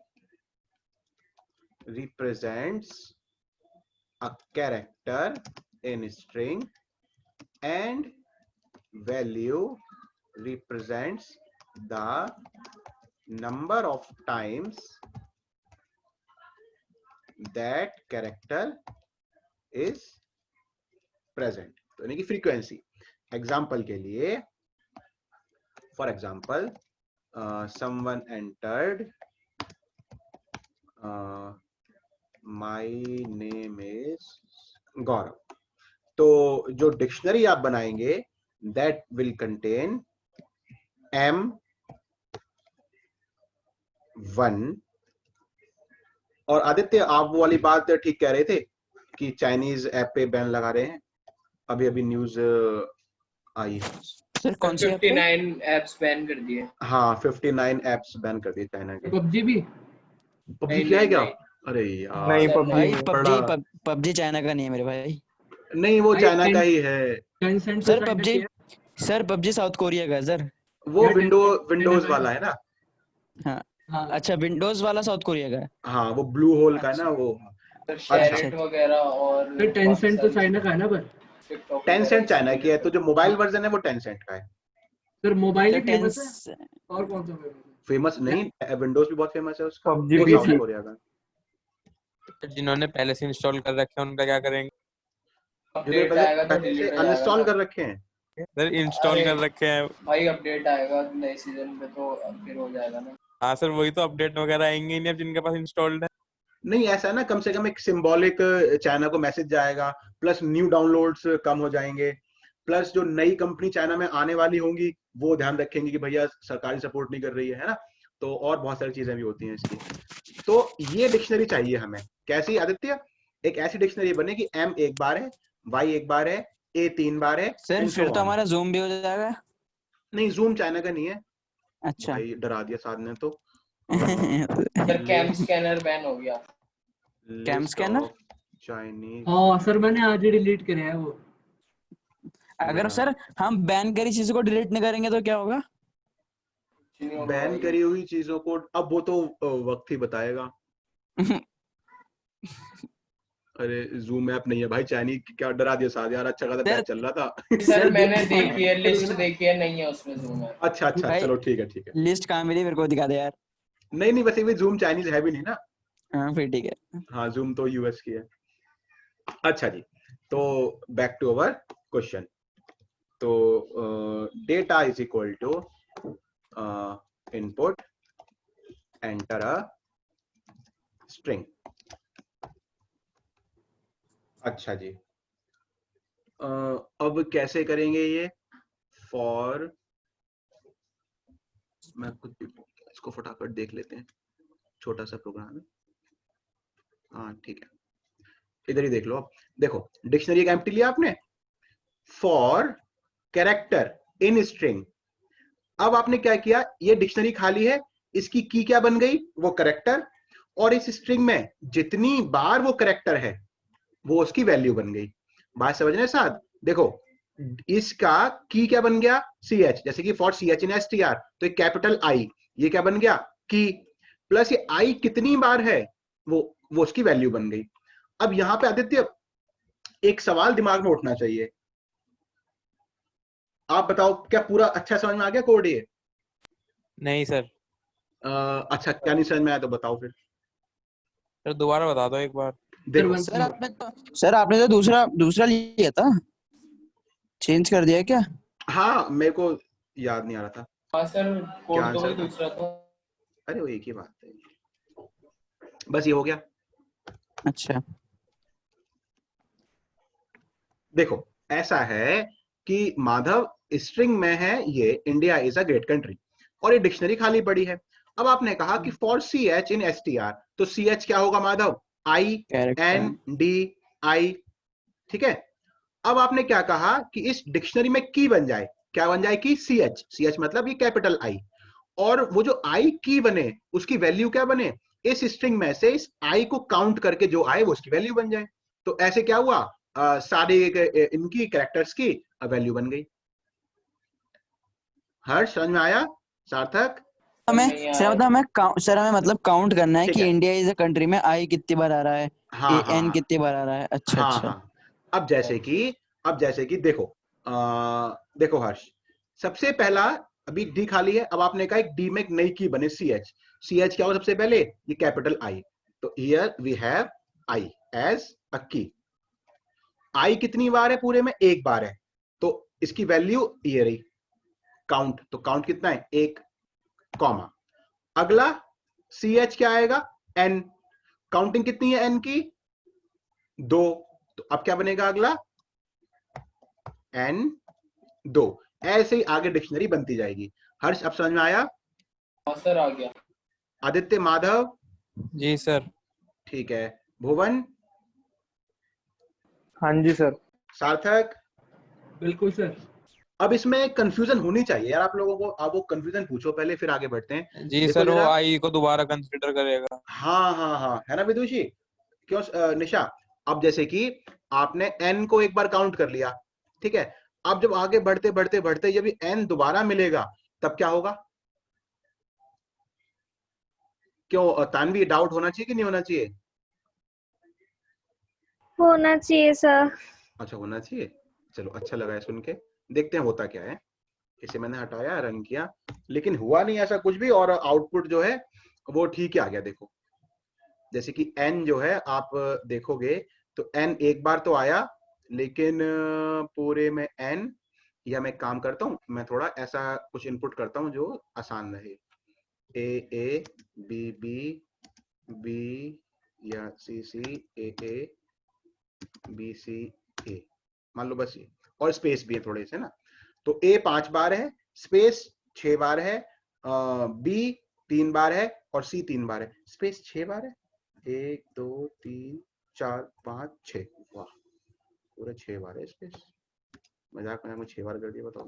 represents a character in string and value represents the number of times that character is present, तो यानी कि frequency. Example के लिए, for example someone entered my name is गौरव, तो जो dictionary आप बनाएंगे that will contain M1। और आदित्य, आप वो वाली बात ठीक कह रहे थे कि चाइनीज ऐप पे बैन लगा रहे हैं, अभी अभी न्यूज आई है। सर कौन सी ऐप पे? 59 एप्स बैन कर दिए। हाँ 59 एप्स बैन कर दिए चाइना के। पबजी भी? पबजी नहीं, क्या है नहीं, क्या? नहीं। अरे यार, नहीं, सर, PUBG भाई नहीं। बड़ा पबजी चाइना का नहीं है मेरे भाई। नहीं, वो भाई, चाइना का ही है। टेंसेंट तो सर चाइना पबजी, की है। सर पबजी साउथ कोरिया का है सर। वो यार, विंडोज चाइना वाला है ना। हाँ हाँ। अच्छा, विंडोज वाला साउथ कोरिया का है। हाँ वो ब्लू होल का है ना अच्छा वो। सर अच्छा, शेरिट वगैरह और फिर काफी टेंसेंट तो सारी चाइना का है ना, पर टिकटॉक टेंसेंट वगैरह चाइना इसी की है, तो जो मोबाइल हाँ। वर्जन है वो टेंसेंट का है। फिर मोबाइल ही सर फेमस है, टेंस और कौन सा फेमस है? फेमस नहीं, विंडोज भी बहुत फेमस है उसका, PUBG वो भी साउथ थी। कोरिया का। जिन्होंने पहले से इंस्टॉल कर रखे हैं उनका क्या करेंगे? जिन्होंने अपडेट आएगा तो पहले से डिलीट हो जाएगा अनइंस्टॉल ना। कर रखे हैं। सर इंस्टॉल अरे कर रखे हैं। भाई, अपडेट आएगा नए सीजन पे तो फिर हो जाएगा ना। हाँ सर, वही तो अपडेट वगैरह आएंगे ही नहीं अब जिनके पास इंस्टॉल्ड है। नहीं ऐसा है ना, कम से कम एक सिंबॉलिक चाइना को मैसेज जाएगा, प्लस न्यू डाउनलोड्स कम हो जाएंगे, प्लस जो नई कंपनी चाइना में आने वाली होंगी वो ध्यान रखेंगे कि भैया सरकारी सपोर्ट नहीं कर रही है ना, तो और बहुत सारी चीजें भी होती हैं इसकी। तो ये डिक्शनरी चाहिए हमें, कैसी आदित्य? एक ऐसी डिक्शनरी बने कि M एक बार है, Y एक बार है, A 3 बार है, सर and so फिर तो on। हमारा जूम भी हो जाएगा। नहीं जूम चाइना का नहीं है अच्छा भाई, डरा दिया साध ने तो। सर कैम स्कैनर बैन हो गया। Cam list scanner? Of Chinese. हाँ सर, मैंने आज ही डिलीट करे है वो। अगर सर हम बैन करी चीजों को डिलीट नहीं करेंगे तो क्या होगा? बैन करी हुई चीजों को अब वो तो वक्त ही बताएगा। अरे जूम ऐप नहीं है भाई, चाइनीज क्या डरा दिया साथ यार, अच्छा खासा सर बैच चल रहा था। सर मैंने देखो, देखी है, लिस्ट देखी है, नहीं है उसमें जूम है। अच्छा अच्छा, भाई चलो ठीक है ठीक है। लिस्ट कहाँ मिली मेरे को दिखा दे यार। नहीं नहीं, वैसे भी जूम चाइनीज है भी नहीं ना। हाँ फिर ठीक है। हाँ जूम तो यूएस की है। अच्छा जी, तो बैक टू अवर क्वेश्चन। तो data is equal to input enter a string. अच्छा जी, अब कैसे करेंगे ये? फॉर, मैं खुद भी इसको फटाफट देख लेते हैं, छोटा सा प्रोग्राम है। हाँ ठीक है, इधर ही देख लो। अब देखो, डिक्शनरी एक एम्प्टी लिया आपने, फॉर कैरेक्टर इन स्ट्रिंग। अब आपने क्या किया, ये डिक्शनरी खाली है, इसकी की क्या बन गई? वो कैरेक्टर, और इस स्ट्रिंग में जितनी बार वो कैरेक्टर है वो उसकी वैल्यू बन गई। बात समझने साथ देखो, इसका की क्या बन गया? CH, जैसे कि फॉर CH इन STR, तो एक कैपिटल I, ये क्या बन गया? की, प्लस ये I कितनी बार है वो उसकी वैल्यू बन गई। अब यहां पे आदित्य एक सवाल दिमाग में उठना चाहिए, आप बताओ क्या पूरा अच्छा समझ में आ गया कोड ये? नहीं सर। अच्छा, क्या नहीं समझ में आया तो बताओ फिर। सर दोबारा बता दो एक बार। देखो सर आपने तो दूसरा दूसरा लिया था, चेंज कर दिया क्या? हाँ मेरे को याद नहीं आ रहा था हाँ सर, क्या कोड तो आंसर वही था। दूसरा था। अरे वो एक ही बात है, बस ये हो गया। अच्छा देखो ऐसा है कि माधव स्ट्रिंग में है ये India is a great country, और ये डिक्शनरी खाली पड़ी है। अब आपने कहा कि for C H in S T R, तो सी एच क्या होगा Madhav? I N D I, ठीक है। अब आपने क्या कहा कि इस डिक्शनरी में की बन जाए, क्या बन जाए? की सी एच, सी एच मतलब ये कैपिटल आई, और वो जो आई की बने उसकी वैल्यू क्या बने? इस स्ट्रिंग में से इस आई को काउंट करके जो आए वो उसकी वैल्यू बन जाए। तो ऐसे क्या हुआ? सारे इनकी कैरेक्टर्स की वैल्यू बन गई। हर्ष समझ में आया? सार्थक? हमें सर मतलब हमें मतलब काउंट करना है ठीक कि है। इंडिया इज अ कंट्री में आई कितनी बार आ रहा है, हाँ हाँ एन हाँ कितनी बार आ रहा है। अच्छा हाँ अच्छा। हाँ। अब जैसे कि देखो, देखो हर्ष, सबसे पहला अभी डी खाली है। अब आपने कहा एक डी में एक नई की बने सी एच। सी एच क्या हो सबसे पहले? ये कैपिटल आई, तो here we have I as a key. I कितनी बार है पूरे में? एक बार है, तो इसकी वैल्यू ये रही काउंट। तो काउंट कितना है? एक, कॉमा। अगला सी एच क्या आएगा? एन। काउंटिंग कितनी है एन की? दो। तो अब क्या बनेगा अगला? एन दो। ऐसे ही आगे डिक्शनरी बनती जाएगी। हर्ष अब समझ में आया? हाँ सर, आ गया। आदित्य, माधव? जी सर। ठीक है। भुवन? हाँ जी सर। सार्थक? बिल्कुल सर। अब इसमें कंफ्यूजन होनी चाहिए यार आप लोगों को। आप वो कंफ्यूजन पूछो पहले, फिर आगे बढ़ते हैं। जी देखो सर, वो जरा। आई को दोबारा कंसीडर करेगा। हाँ हाँ हाँ, है ना विदुषी? क्यों निशा? अब जैसे कि आपने एन को एक बार काउंट कर लिया, ठीक है। अब जब आगे बढ़ते बढ़ते बढ़ते जब एन दोबारा मिलेगा तब क्या होगा? क्यों तानवी, डाउट होना चाहिए कि नहीं होना चाहिए? होना चाहिए सर। अच्छा, होना चाहिए। चलो, अच्छा लगा है सुन के। देखते हैं होता क्या है। इसे मैंने हटाया, रन किया, लेकिन हुआ नहीं ऐसा कुछ भी, और आउटपुट जो है वो ठीक ही आ गया। देखो जैसे कि n जो है आप देखोगे तो n एक बार तो आया, लेकिन पूरे में n, या मैं काम करता हूं, मैं थोड़ा ऐसा कुछ इनपुट करता हूं जो आसान रहे। a b b b या c c a b c a, मान लो बस ये, और स्पेस भी है थोड़े से ना। तो a 5 बार है, स्पेस 6 बार है, b 3 बार है, और c 3 बार है, स्पेस 6 बार है। 1 2 3 4 5 6, वाह, पूरे 6 बार है स्पेस। मजाक में 6 बार कर दिया, बताओ।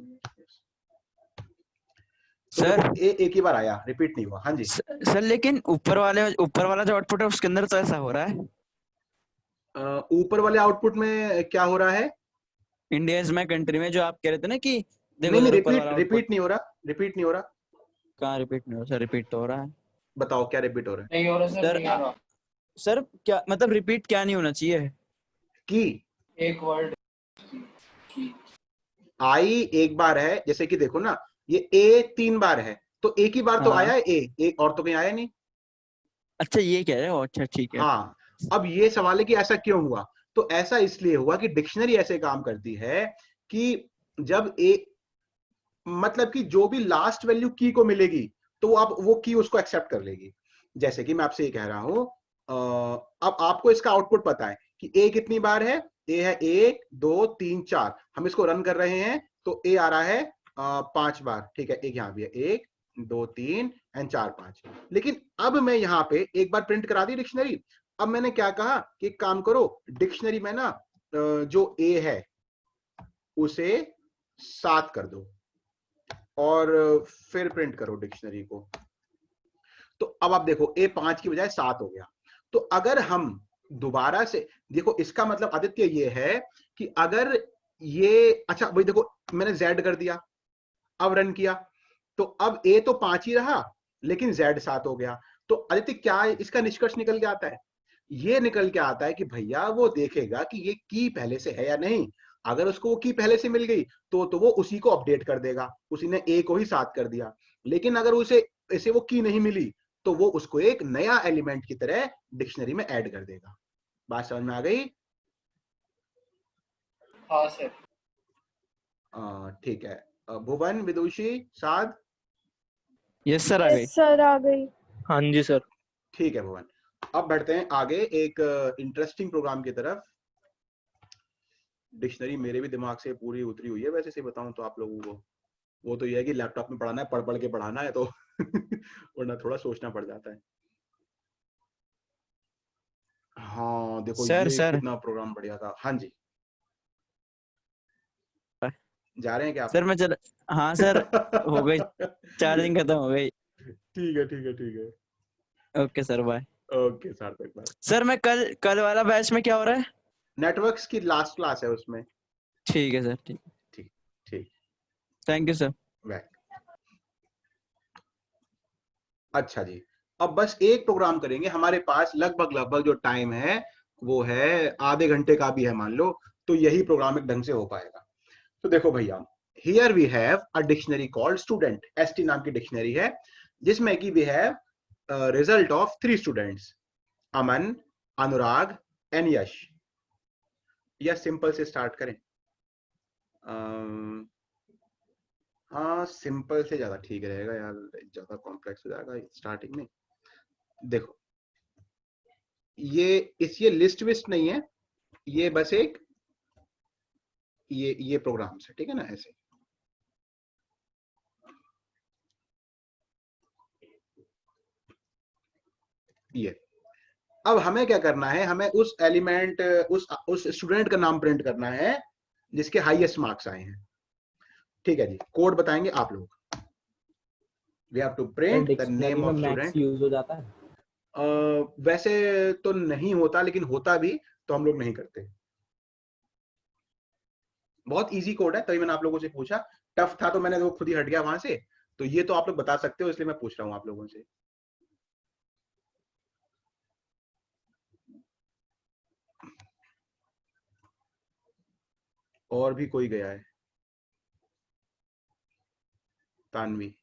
तो सर देखो ए एक ही बार आया, रिपीट नहीं हुआ। हाँ जी। सर लेकिन ऊपर वाला जो आउटपुट है उसके अंदर तो ऐसा हो रहा है, ऊपर वाले आउटपुट में क्या हो रहा है? इंडिया इज माय कंट्री में जो आप कह रहे थे ना कि देखो नहीं नहीं, सर ऊपर रिपीट वाला आउटपुट रिपीट नहीं हो रहा, रिपीट नहीं हो रहा। कहाँ रिपीट नहीं हो रहा? सर रिपीट तो हो रहा है। बताओ क्या रिपीट हो रहा है? नहीं हो रहा सर, सर नहीं हो रहा। सर क्या मतलब रिपीट क्या नहीं होना चाहिए? की एक वर्ड की। आई एक बार है, जैसे कि देखो ना, ये ए 3 बार है, तो एक ही बार तो हाँ आया है ए, और तो कहीं आया नहीं। अच्छा ये कह रहे हो, अच्छा ठीक है। हाँ। अब ये सवाल है कि ऐसा क्यों हुआ? तो ऐसा इसलिए हुआ कि डिक्शनरी ऐसे काम करती है कि जब ए, मतलब कि जो भी लास्ट वैल्यू की को मिलेगी तो वो आप वो की उसको एक्सेप्ट कर लेगी। जैसे कि मैं आपसे ये कह रहा हूं, अब आपको इसका आउटपुट पता है कि ए कितनी बार है? ए है 1 2 3 4। हम इसको रन कर रहे हैं तो ए आ रहा है 5 बार, ठीक है। एक यहाँ भी है, 1 2 3 एंड 4 5। लेकिन अब मैं यहाँ पे एक बार प्रिंट करा दी डिक्शनरी। अब मैंने क्या कहा कि एक काम करो, डिक्शनरी में ना जो ए है उसे 7 कर दो और फिर प्रिंट करो डिक्शनरी को। तो अब आप देखो ए 5 की बजाय 7 हो गया। तो अगर हम दोबारा से देखो, इसका मतलब आदित्य ये है कि अगर ये, अच्छा भाई देखो, मैंने z कर दिया, अब रन किया, तो अब a तो 5 ही रहा, लेकिन z 7 हो गया। तो आदित्य क्या इसका निष्कर्ष निकल के आता है? ये निकल के आता है कि भैया वो देखेगा कि ये की पहले से है या नहीं। अगर उसको वो की पहले से मिल गई तो वो उसी को अपडेट कर देगा, उसी ने ए को ही 7 कर दिया। लेकिन अगर उसे इसे वो की नहीं मिली तो वो उसको एक नया एलिमेंट की तरह डिक्शनरी में ऐड कर देगा। बात समझ में आ गई? हाँ सर। ठीक है। भुवन, विदुषी, साध? यस सर आ गई। यस सर, आ गई। हाँ जी सर। ठीक है भुवन। अब बढ़ते हैं आगे एक इंटरेस्टिंग प्रोग्राम की तरफ। डिक्शनरी मेरे भी दिमाग से पूरी उतरी हुई है वैसे से बताऊं तो आप लोगों को। वो तो ये है कि लैपटॉप में पढ़ाना है, पढ़ पढ़ के पढ़ाना है तो वरना थोड़ा सोचना पड़ जाता है। हाँ देखो सर ये सर कितना प्रोग्राम बढ़िया था। हाँ जी, जा रहे हैं क्या सर मैं चल हाँ सर, हो गई, आप? चार्जिंग खत्म हो गई। ठीक है ठीक है ठीक है। Okay sir, bye. Okay Sarthak bye. Sir मैं कल वाला बैच में क्या हो रहा है? नेटवर्क्स की लास्ट क्लास है उसमें। ठीक है सर, ठीक। ठीक ठीक। Thank you sir. बाय। अच्छा जी, अब बस एक प्रोग्राम करेंगे। हमारे पास लगभग लगभग जो टाइम है वो है आधे घंटे का भी है मान लो, तो यही प्रोग्राम एक ढंग से हो पाएगा। तो देखो भैया, here we have a dictionary called student, ST नाम की डिक्शनरी है जिसमें कि we have result of 3 students, Aman, Anurag and Yash. या सिंपल से स्टार्ट करें? हाँ सिंपल से ज्यादा ठीक रहेगा यार, ज्यादा कॉम्प्लेक्स हो जाएगा स्टार्टिंग में। देखो ये लिस्ट विस्ट नहीं है, ये बस एक ये प्रोग्राम है, ठीक है ना? ऐसे ये अब हमें क्या करना है, हमें उस एलिमेंट उस स्टूडेंट का नाम प्रिंट करना है जिसके हाईएस्ट मार्क्स आए हैं। ठीक है जी, कोड बताएंगे आप लोग। We have to print the name of student. Use हो जाता है। वैसे तो नहीं होता, लेकिन होता भी तो हम लोग नहीं करते। बहुत इजी कोड है, तभी मैंने आप लोगों से पूछा। टफ था तो मैंने वो खुद ही हट गया वहां से। तो ये तो आप लोग बता सकते हो, इसलिए मैं पूछ रहा हूं आप लोगों से। और भी कोई गया है? तानवी,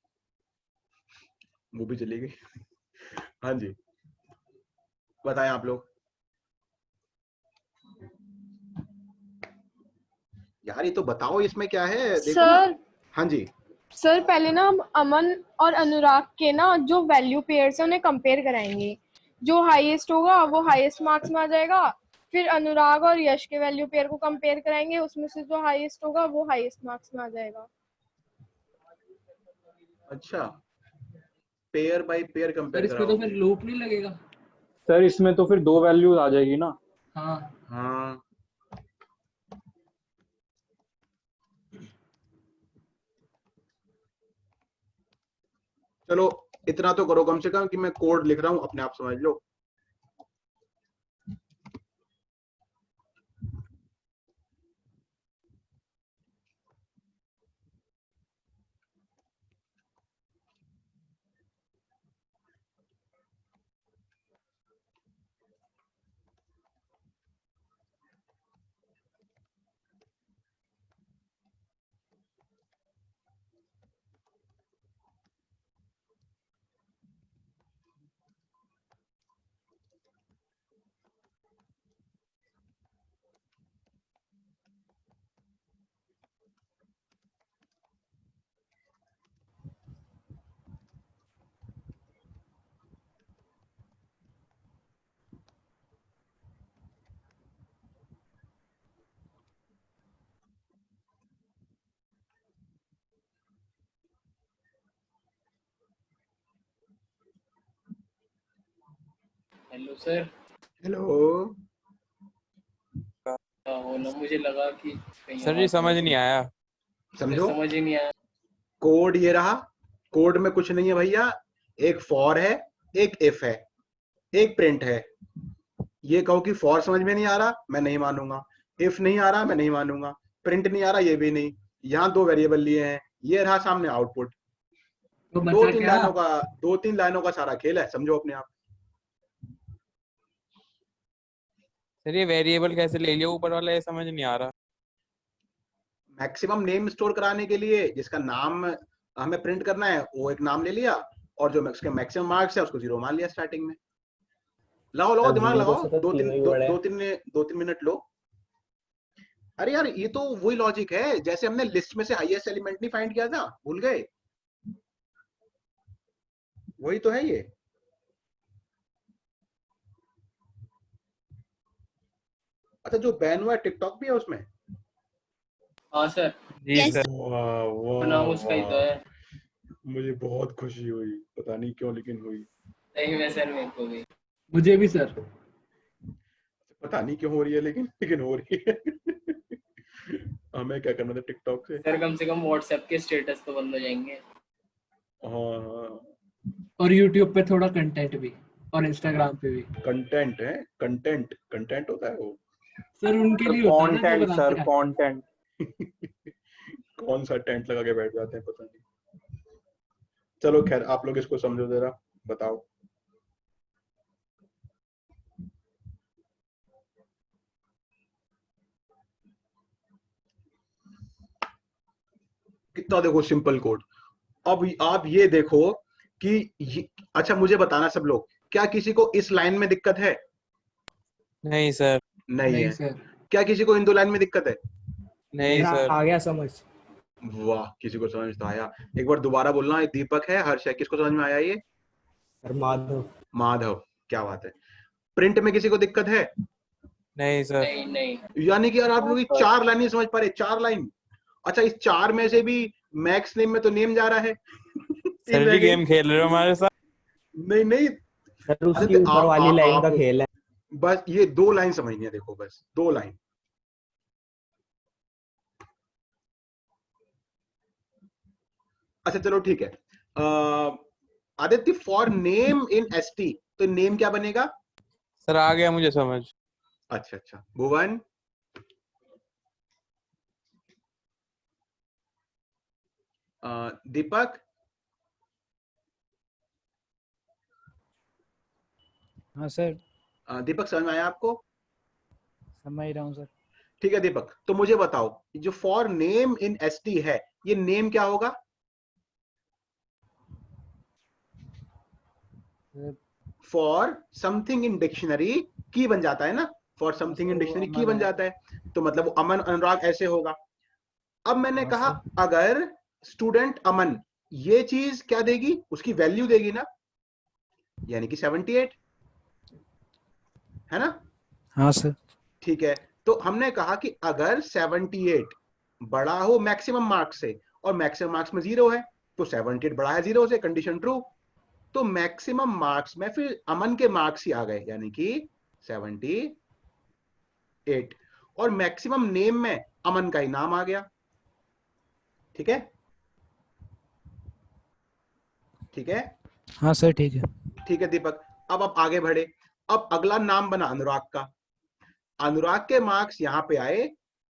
वो भी चली गई। हाँ जी, बताएं आप लोग। यार ये तो बताओ, इसमें क्या है देखो ना। सर हाँ जी, सर पहले ना हम अमन और अनुराग के ना जो वैल्यू पेयर्स है उन्हें कंपेयर कराएंगे। जो हाईएस्ट होगा वो हाईएस्ट मार्क्स में आ जाएगा। फिर अनुराग और यश के वैल्यू पेयर को कंपेयर कराएंगे, उसमें से जो हाईएस्ट होगा वो हाईएस्ट मार्क्स में आ जाएगा। अच्छा, pair bye pair sir compare इसमें तो फिर कराओगे? लूप नहीं लगेगा? सर इसमें तो फिर 2 वैल्यूज आ जाएगी ना। हाँ। हाँ चलो, इतना तो करो कम से कम कि मैं कोड लिख रहा हूं, अपने आप समझ लो। Hello sir. हेलो। वो ना मुझे लगा कि कहीं सर और जी समझ नहीं आया। सर समझो, समझ ही नहीं आया। कोड ये रहा। कोड में कुछ नहीं है भैया, एक फॉर है, एक इफ है, एक प्रिंट है। ये कहो कि फॉर समझ में नहीं आ रहा, मैं नहीं मानूंगा। इफ नहीं आ रहा, मैं नहीं मानूंगा। प्रिंट नहीं आ रहा, ये भी नहीं। यहाँ 2 वेरिएबल लिए हैं, ये रहा सामने आउटपुट। तो दो बचा तीन क्या? लाइनों का 2-3 लाइनों का सारा खेल है, समझो अपने आप। सर ये वेरिएबल कैसे ले लिया ऊपर वाला, ये समझ नहीं आ रहा। मैक्सिमम नेम स्टोर कराने के लिए जिसका नाम हमें प्रिंट करना है वो एक नाम ले लिया, और जो उसके मैक्सिमम मार्क्स है उसको 0 मान लिया स्टार्टिंग में। लगाओ लगाओ दिमाग जीरो लगाओ, से तो तीनों ही वर्ड है। 2-3 मिनट लो। अरे यार ये तो वही लॉजिक है जैसे हमने लिस्ट में से हाईएस्ट एलिमेंट नहीं फाइंड किया था, भूल गए? वही तो है ये। अच्छा, जो बैन हुआ है टिकटॉक भी है उसमें? हाँ सर, जी Yes. सर। वाह वाह बनाओ उसका ही तो वाह। है। मुझे बहुत खुशी हुई, पता नहीं क्यों लेकिन हुई। सही में सर, मेरे को भी। मुझे भी सर। पता नहीं क्यों हो रही है लेकिन हो रही है। हमें क्या करना था टिकटॉक से। सर कम से कम व्हाट्सएप के स्टेटस तो बंद हो जाएंगे। हाँ हाँ, और यूट्यूब पे थोड़ा कंटेंट भी, और इंस्टाग्राम पे भी। कंटेंट है, कंटेंट कंटेंट होता है वो। सर उनके लिए होता है ना जो कंटेंट सर, बनाते हैं। कंटेंट। कौन सा टेंट लगा के बैठ जाते हैं पता नहीं। चलो खैर, आप लोग इसको समझो जरा, बताओ। कितना देखो सिंपल कोड। अब आप ये देखो कि अच्छा मुझे बताना सब लोग, क्या किसी को इस लाइन में दिक्कत है? नहीं सर। नहीं नहीं है। सर। क्या किसी को इन दो लाइन में दिक्कत है? नहीं सर। आ गया समझ। वाह, किसी को समझ तो आया। एक बार दोबारा बोलना, ये दीपक है, हर्ष है, किसको समझ में आया ये? माधव। माधव, क्या बात है। प्रिंट में किसी को दिक्कत है? नहीं सर। नहीं नहीं। यानी कि यार आप लोग ये 4 लाइन नहीं समझ पा रहे, 4 लाइन। अच्छा, इस 4 में से भी मैक्स नेम में तो नेम जा रहा है। तीन सर रह जी गई। गेम खेल रहे हो हमारे साथ? नहीं नहीं सर अरे उसकी तो ऊपर वाली लाइन का खेल है। बस ये 2 लाइन समझनी है, देखो बस 2 लाइन। अच्छा चलो ठीक है। Aditya, for name in ST तो नेम क्या बनेगा? सर आ गया मुझे समझ। अच्छा अच्छा, भुवन? दीपक? हाँ सर, दीपक समझ में आया आपको? समझ रहा हूँ सर। ठीक है दीपक, तो मुझे बताओ, जो फॉर नेम इन एसटी है, ये नेम क्या होगा? फॉर समथिंग इन डिक्शनरी की बन जाता है ना, फॉर समथिंग इन डिक्शनरी की बन जाता है, तो मतलब वो अमन अनुराग ऐसे होगा। अब मैंने कहा अगर स्टूडेंट अमन, ये चीज क्या देगी? उसकी वैल्यू देगी ना, यानी कि 78, है ना? हाँ सर। ठीक है, तो हमने कहा कि अगर 78 बड़ा हो मैक्सिमम मार्क्स से, और मैक्सिमम मार्क्स में 0 है, तो 78 बड़ा है 0 से, कंडीशन ट्रू। तो मैक्सिमम मार्क्स में फिर अमन के मार्क्स ही आ गए, यानी कि 78, और मैक्सिमम नेम में अमन का ही नाम आ गया। ठीक है, ठीक है। हाँ सर ठीक है। ठीक है दीपक, अब आप आगे बढ़े। अब अगला नाम बना अनुराग का। अनुराग के मार्क्स यहां पे आए,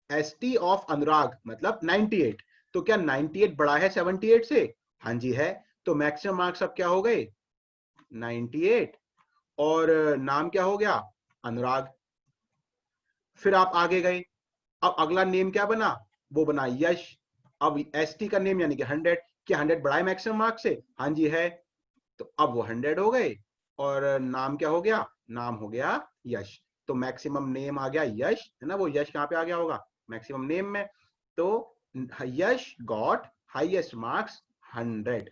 एसटी ऑफ अनुराग मतलब 98। तो क्या 98 बड़ा है 78 से? हाँ जी है। तो मैक्सिमम मार्क्स अब क्या हो गए? 98, और नाम क्या हो गया? अनुराग। फिर आप आगे गए, अब अगला नेम क्या बना? वो बना यश। अब एसटी का नेम यानी कि 100, क्या 100 बड़ा है मैक्सिमम मार्क्स से? हाँ जी है। तो अब वो 100 हो गए, और नाम क्या हो गया? नाम हो गया यश। तो मैक्सिमम नेम आ गया यश, है ना? वो यश कहाँ पे आ गया होगा? मैक्सिमम नेम में। तो यश गॉट हाईएस्ट मार्क्स 100।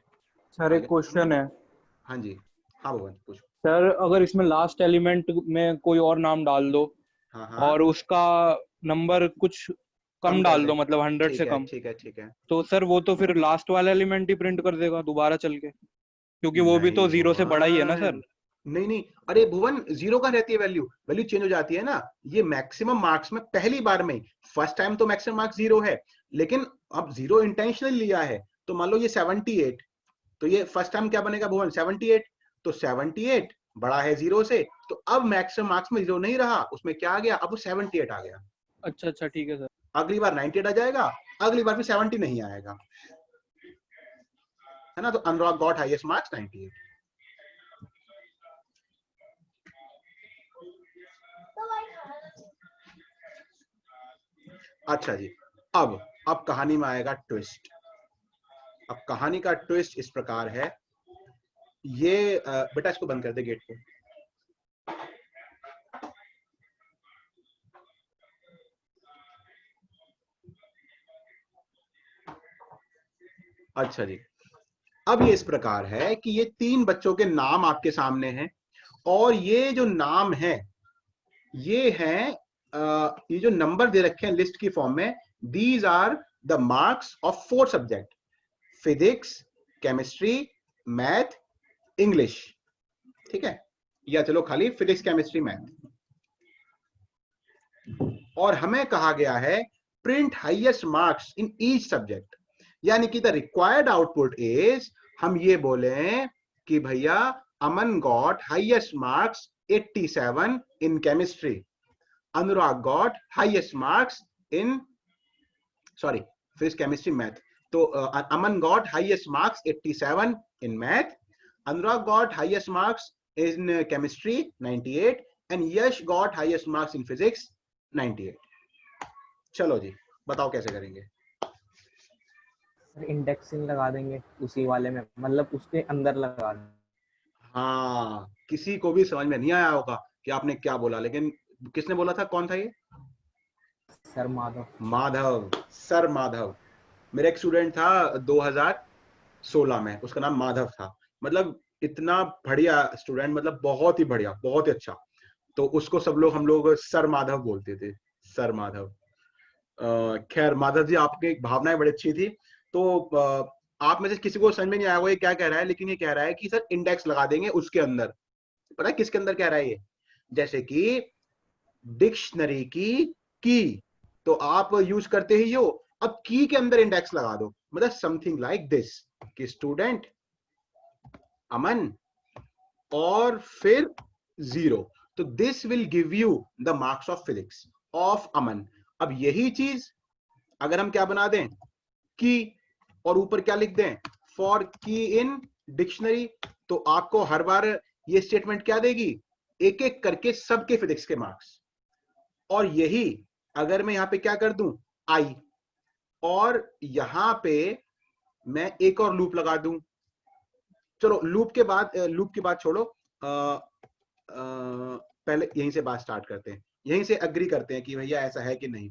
सर एक क्वेश्चन है। हाँ जी, हाँ भगवान पूछो। सर अगर इसमें लास्ट एलिमेंट में कोई और नाम डाल दो, हाँ हाँ, और उसका नंबर कुछ कम कर डाल दे। दो, मतलब 100 ठीक से है कम, ठीक है ठीक है। तो सर वो तो फिर लास्ट वाला एलिमेंट ही प्रिंट कर देगा दोबारा चल के, क्योंकि वो भी तो नहीं 0 से बड़ा ही है ना सर। भुवन, नहीं नहीं, अरे भुवन 0 का रहती है वैल्यू, वैल्यू चेंज हो जाती है ना। ये मैक्सिमम मार्क्स में पहली बार में, फर्स्ट टाइम तो मैक्सिमम मार्क्स 0 है, लेकिन अब 0 इंटेंशनली लिया है। तो मान लो ये 78, तो ये फर्स्ट टाइम क्या बनेगा भुवन? 78। तो 78 बड़ा है 0 से, तो अब मैक्सिमम मार्क्स में 0 नहीं रहा, उसमें क्या आ गया? अब वो 78 आ गया। अच्छा अच्छा ठीक है सर। अगली बार 98 आ जाएगा, अगली बार फिर 70 नहीं आएगा, है ना? तो अनुराग गॉट हाईएस्ट मार्क्स 98। अच्छा जी, अब कहानी में आएगा ट्विस्ट। अब कहानी का ट्विस्ट इस प्रकार है, ये बेटा इसको बंद कर दे गेट को। अच्छा जी, अब ये इस प्रकार है कि ये 3 बच्चों के नाम आपके सामने हैं, और ये जो नाम है ये हैं, ये जो नंबर दे रखे हैं लिस्ट की फॉर्म में, These are the marks of 4 subject: physics, chemistry, math, English. ठीक है, या चलो खाली फिजिक्स, केमिस्ट्री, मैथ। और हमें कहा गया है print highest marks in each subject, यानी कि द रिक्वायर्ड आउटपुट इज, हम ये बोले कि भैया Aman got highest marks 87 in chemistry, Anurag got highest marks in sorry physics, chemistry, math. तो Aman got highest marks 87 in math, Anurag got highest marks in chemistry 98 and Yash got highest marks in physics 98. चलो जी बताओ कैसे करेंगे। इंडेक्सिंग लगा देंगे उसी वाले में, मतलब उसके अंदर लगा देंगे। हाँ, किसी को भी समझ में नहीं आया होगा कि आपने क्या बोला, लेकिन किसने बोला था, कौन था ये? सर माधव। माधव, सर माधव। मेरा एक स्टूडेंट था 2016 में, उसका नाम माधव था। मतलब इतना बढ़िया स्टूडेंट, मतलब बहुत ही बढ़िया, बहुत ही अच्छा। तो उसको सब लोग, हम लोग सर माधव बोलते थे, सर माधव। खैर माधव जी, आपकी भावनाएं बड़ी अच्छी थी। तो आप में से किसी को समझ में नहीं आया वो ये क्या कह रहा है, लेकिन ये कह रहा है कि सर इंडेक्स लगा देंगे उसके अंदर। पता है किसके अंदर कह रहा है ये? जैसे कि डिक्शनरी की तो आप यूज करते ही हो, अब की के अंदर इंडेक्स लगा दो, मतलब समथिंग लाइक दिस कि स्टूडेंट अमन और फिर 0, तो this will give you the marks of physics of Aman. अब यही चीज अगर हम क्या बना दें, की, और ऊपर क्या लिख दें, फॉर की इन डिक्शनरी, तो आपको हर बार ये स्टेटमेंट क्या देगी, एक एक करके सबके फिजिक्स के मार्क्स। और यही अगर मैं यहां पे क्या कर दूं, आई, और यहां पे मैं एक और लूप लगा दूं। चलो लूप के बाद छोड़ो, पहले यहीं से बात स्टार्ट करते हैं, यहीं से अग्री करते हैं कि भैया ऐसा है कि नहीं।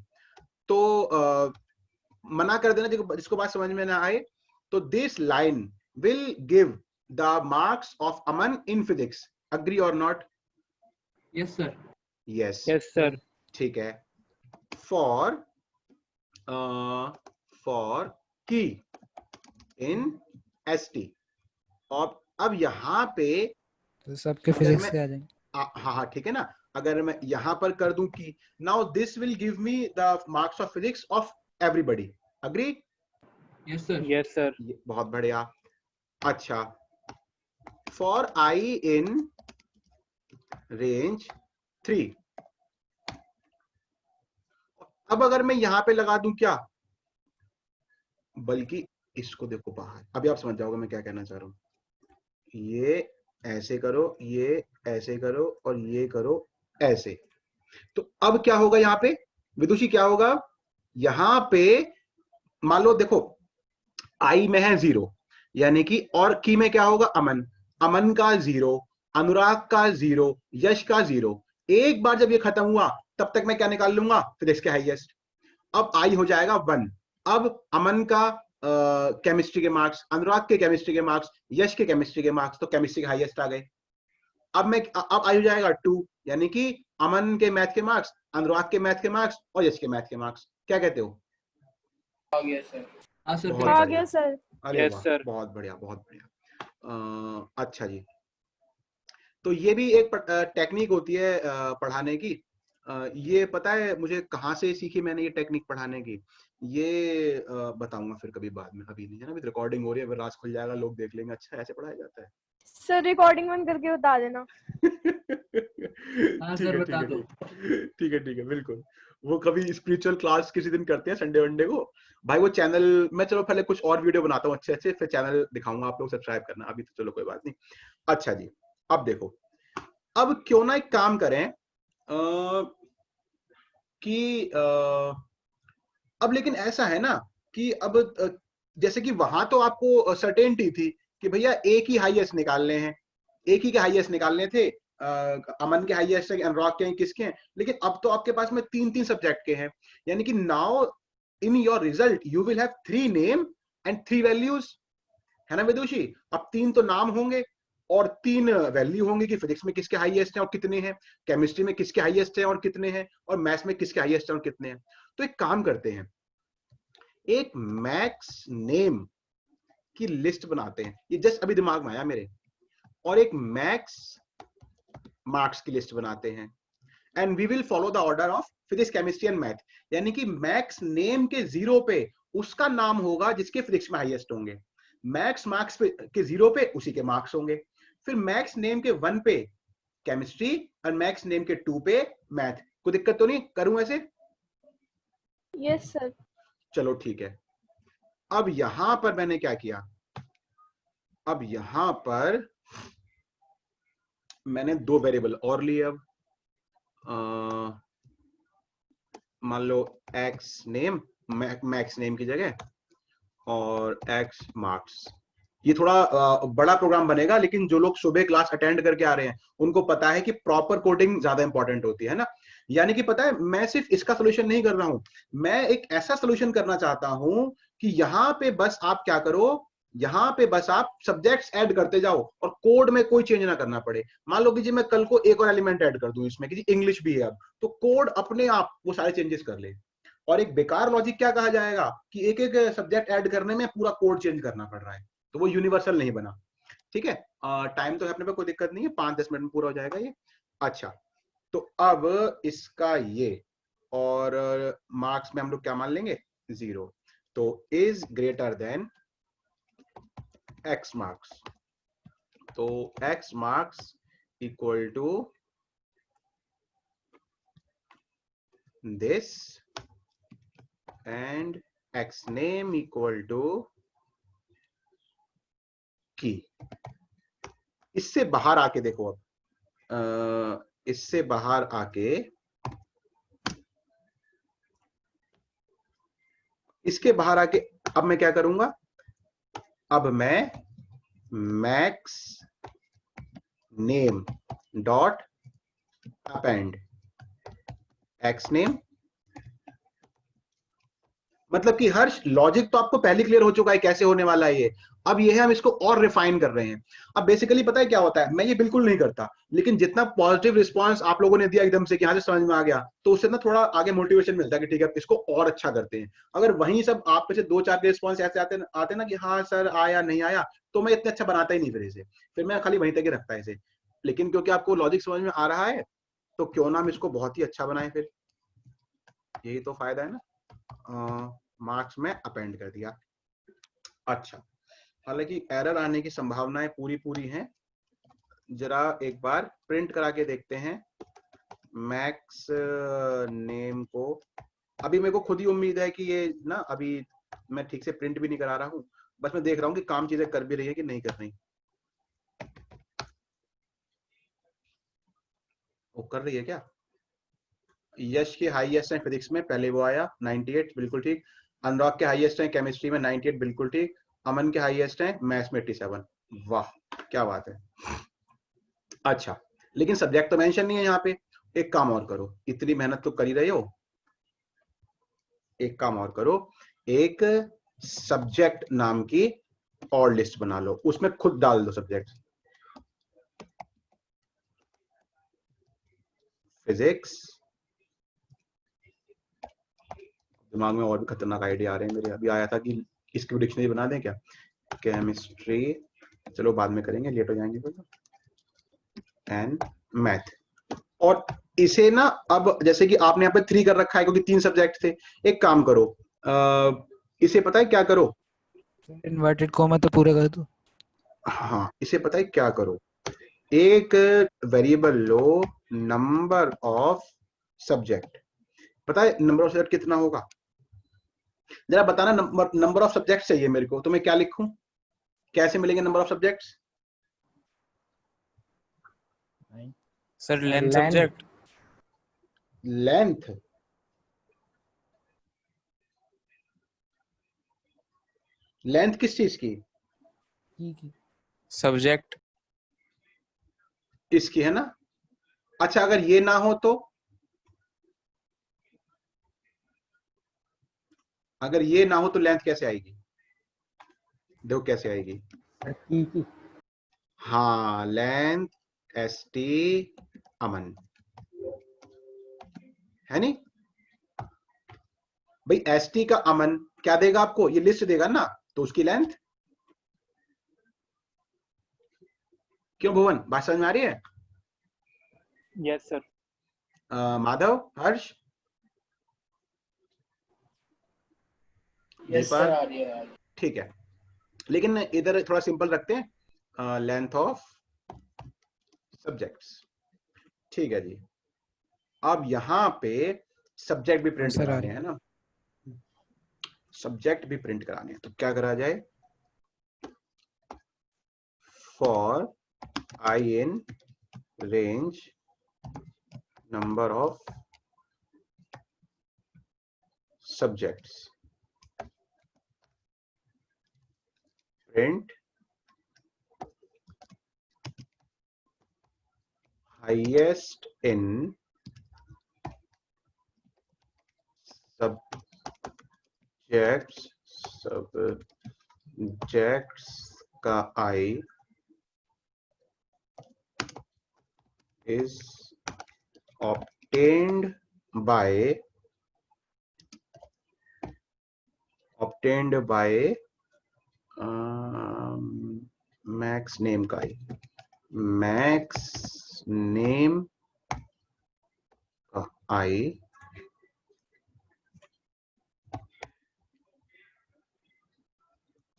तो मना कर देना जिसको बात समझ में ना आए। तो this line will give the marks of Aman in physics, agree और not? Yes sir. Yes yes sir. ठीक है। फॉर की इन एसटी, और अब यहाँ पे तो सबके फिजिक्स के आ जाएंगे। हाँ हाँ ठीक है ना, अगर मैं यहाँ पर कर दूं कि now this will give me the marks of physics of everybody, agree? Yes sir. Yes sir. बहुत बढ़िया। अच्छा, फॉर आई इन रेंज 3, अब अगर मैं यहां पे लगा दूं क्या, बल्कि इसको देखो बाहर, अभी आप समझ जाओगे मैं क्या कहना चाह रहा हूं। ये ऐसे करो, ये ऐसे करो, और ये करो ऐसे। तो अब क्या होगा यहाँ पे विदुषी, क्या होगा यहाँ पे, मान लो देखो आई में है 0, यानी कि, और की में क्या होगा, अमन का 0, अनुराग का 0, यश का 0। एक बार जब ये खत्म हुआ तब तक मैं क्या निकाल लूंगा, फिजिक्स के हाईएस्ट। अब आई हो जाएगा 1। अब अमन का केमिस्ट्री के मार्क्स, अनुराग के केमिस्ट्री के मार्क्स, यश के केमिस्ट्री के मार्क्स, तो केमिस्ट्री के हाईएस्ट आ गए। अब आई हो जाएगा 2, यानी कि अमन के मैथ के मार्क्स, अनुराग के मैथ के मार्क्स और यश के मैथ के मार्क्स। क्या कहते हो? आ गया सर। हाँ सर। बहुत आ बढ़िया। गया सर। अरे यस वाह, सर। बहुत बढ़िया, बहुत बढ़िया। अच्छा जी, तो ये भी एक टेक्निक होती है पढ़ाने की। ये पता है मुझे कहाँ से सीखी मैंने ये टेक्निक पढ़ाने की, ये बताऊंगा फिर कभी बाद में, अभी नहीं है ना, अभी रिकॉर्डिंग हो रही है, राज खुल जाएगा, लोग देख लेंगे, अच्छा ऐसे पढ़ाया जाता है। सर रिकॉर्डिंग बंद करके बता देना। हाँ सर बता दो। ठीक है बिल्कुल। वो कभी स्पिरिचुअल क्लास किसी दिन करते हैं संडे वनडे को भाई, वो चैनल मैं, चलो पहले कुछ और वीडियो बनाता हूँ अच्छे अच्छे, फिर चैनल दिखाऊंगा, आप लोग सब्सक्राइब करना, अभी तो चलो कोई बात नहीं। अच्छा जी, अब देखो, अब क्यों ना एक काम करें कि अब लेकिन ऐसा है ना कि अब जैसे कि वहां तो आपको सर्टेनिटी थी कि भैया एक ही हाईएस्ट निकालने हैं, एक ही के हाईएस्ट निकालने थे, अमन के हाईएस्ट है, अनुराग के हैं, किसके हैं, लेकिन अब तो आपके पास में 3 सब्जेक्ट के हैं, यानी कि now in your result you will have 3 name and 3 values, है ना विदुषी? अब 3 तो नाम होंगे और 3 वैल्यू होंगे कि फिजिक्स में किसके हाईएस्ट हैं और कितने हैं, केमिस्ट्री में किसके हाईएस्ट हैं और कितने हैं, और मैथ्स में किसके हाईएस्ट हैं और कितने हैं। तो एक काम करते हैं, एक मैक्स नेम की लिस्ट बनाते हैं, ये जस्ट अभी दिमाग में आया मेरे, और एक मैक्स मार्क्स की लिस्ट बनाते हैं। And we will follow the order of physics, chemistry and math, यानी कि मैक्स नेम के 0 पे उसका नाम होगा जिसके फिजिक्स में हाईएस्ट होंगे, मैक्स मार्क्स पे के 0 पे उसी के मार्क्स होंगे, फिर मैक्स नेम के 1 पे केमिस्ट्री और मैक्स नेम के 2 पे मैथ। कोई दिक्कत तो नहीं, करूं ऐसे? Yes sir. चलो ठीक है। अब यहां पर मैंने क्या किया, अब यहां पर मैंने 2 वेरिएबल और लिए। अब मान लो एक्स नेम, मैक्स नेम की जगह, और एक्स मार्क्स। ये थोड़ा बड़ा प्रोग्राम बनेगा, लेकिन जो लोग सुबह क्लास अटेंड करके आ रहे हैं उनको पता है कि प्रॉपर कोडिंग ज्यादा इंपॉर्टेंट होती है ना। यानी कि पता है, मैं सिर्फ इसका सोल्यूशन नहीं कर रहा हूं, मैं एक ऐसा सोल्यूशन करना चाहता हूं कि यहाँ पे बस आप क्या करो, यहाँ पे बस आप सब्जेक्ट्स ऐड करते जाओ और कोड में कोई चेंज ना करना पड़े। मान लो कि जी मैं कल को एक और एलिमेंट ऐड कर दूं इसमें कि जी इंग्लिश भी है अब, तो कोड अपने आप वो सारे चेंजेस कर ले। और एक बेकार लॉजिक क्या कहा जाएगा कि एक एक सब्जेक्ट ऐड करने में पूरा कोड चेंज करना पड़ रहा है, तो वो यूनिवर्सल नहीं बना। ठीक है, टाइम तो है अपने पे, कोई दिक्कत नहीं है, 5-10 मिनट में पूरा हो जाएगा ये। अच्छा, तो अब इसका ये, और मार्क्स में हम लोग क्या मान लेंगे, 0, तो is greater than X marks, तो X marks equal to this and X name equal to key. इससे बाहर आके देखो, अब इससे बाहर आके इसके बाहर आके अब मैं क्या करूंगा, अब मैं max name dot append x name, मतलब कि हर लॉजिक तो आपको पहले क्लियर हो चुका है कैसे होने वाला है ये, अब ये है हम इसको और रिफाइन कर रहे हैं। अब बेसिकली पता है क्या होता है, मैं ये बिल्कुल नहीं करता, लेकिन जितना पॉजिटिव रिस्पांस आप लोगों ने दिया एकदम से कि हाँ से समझ में आ गया, तो उससे ना थोड़ा आगे मोटिवेशन मिलता है कि ठीक है इसको और अच्छा करते हैं। अगर वहीं सब आप में से 2-4 के रिस्पॉन्स ऐसे आते ना कि हाँ सर आया नहीं आया, तो मैं इतना अच्छा बनाता ही नहीं फिर इसे, फिर मैं खाली वहीं तक ही रखता है इसे। लेकिन क्योंकि आपको लॉजिक समझ में आ रहा है, तो क्यों ना हम इसको बहुत ही अच्छा बनाए, फिर यही तो फायदा है ना। मार्क्स में अपेंड कर दिया। अच्छा, हालांकि एरर आने की संभावनाएं पूरी हैं, जरा एक बार प्रिंट करा के देखते हैं मैक्स नेम को। अभी मेरे को खुद ही उम्मीद है कि ये ना, अभी मैं ठीक से प्रिंट भी नहीं करा रहा हूं, बस मैं देख रहा हूं कि काम चीजें कर भी रही है कि नहीं कर रही। वो कर रही है क्या? यश के हाईएस्ट है फिजिक्स में, पहले वो आया 98, बिल्कुल ठीक। अनुराग के हाईएस्ट है केमिस्ट्री में 98, बिल्कुल ठीक। अमन के हाईएस्ट है मैथ्स में 87, वाह क्या बात है। अच्छा, लेकिन सब्जेक्ट तो मेंशन नहीं है यहाँ पे। एक काम और करो, इतनी मेहनत तो कर ही रहे हो, एक काम और करो, एक सब्जेक्ट नाम की और लिस्ट बना लो, उसमें खुद डाल दो सब्जेक्ट। फिजिक्स, दिमाग में और भी खतरनाक आइडिया आ रहे हैं मेरे, अभी आया था कि इसकी डिक्शनरी बना दें क्या, केमिस्ट्री, चलो बाद में करेंगे, लेट हो जाएंगे तो, एंड मैथ। और इसे ना, अब जैसे कि आपने यहाँ पे 3 कर रखा है क्योंकि 3 सब्जेक्ट थे, एक काम करो, इसे पता है क्या करो, इन्वर्टेड कॉमा तो पूरे कर दो। हाँ इसे पता है क्या करो, एक variable low number of subject. पता है नंबर ऑफ सब्जेक्ट कितना होगा? जरा बताना, नंबर ऑफ सब्जेक्ट चाहिए मेरे को, तो मैं क्या लिखूं, कैसे मिलेंगे number of subjects? Sir length Length. Subject, length, length किस चीज की? सब्जेक्ट, इसकी है ना। अच्छा, अगर ये ना हो तो, अगर ये ना हो तो लेंथ कैसे आएगी? देखो कैसे आएगी, की हाँ लेंथ ST अमन है नहीं, भाई ST का अमन क्या देगा आपको, ये लिस्ट देगा ना, तो उसकी लेंथ। क्यों भुवन, बात समझ में आ रही है? Yes sir. Madhav, Harsh, yes sir, Deepak, आ रही है। ठीक है। लेकिन इधर थोड़ा सिंपल रखते हैं, लेंथ ऑफ सब्जेक्ट्स। ठीक है जी। अब यहां पे सब्जेक्ट भी प्रिंट सर, आ कराने रही हैं ना, सब्जेक्ट भी प्रिंट कराने हैं, तो क्या करा जाए? For I in range number of subjects, print highest in subjects का I is obtained by max name का I, max name का I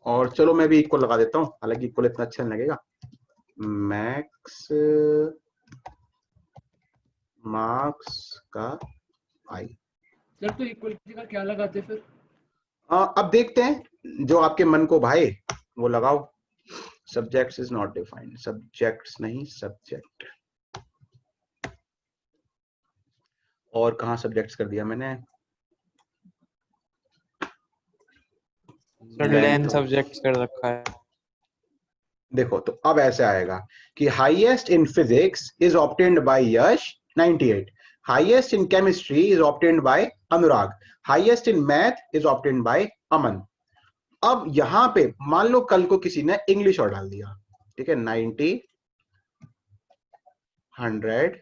और चलो मैं भी इक्वल लगा देता हूं, हालांकि इक्वल इतना अच्छा नहीं लगेगा। मैक्स मार्क्स का I। सर तो इक्वलिटी का क्या लगाते फिर? अब देखते हैं जो आपके मन को भाए वो लगाओ। Subjects is not defined, subjects नहीं सब्जेक्ट। और कहाँ सब्जेक्ट्स कर दिया मैंने? सर लेंथ सब्जेक्ट्स कर रखा है। देखो तो अब ऐसे आएगा कि highest in physics is obtained by Yash 98, highest in chemistry is obtained by Anurag, highest in math is obtained by Aman. अब यहां पे मान लो कल को किसी ने इंग्लिश और डाल दिया, ठीक है, 90, 100,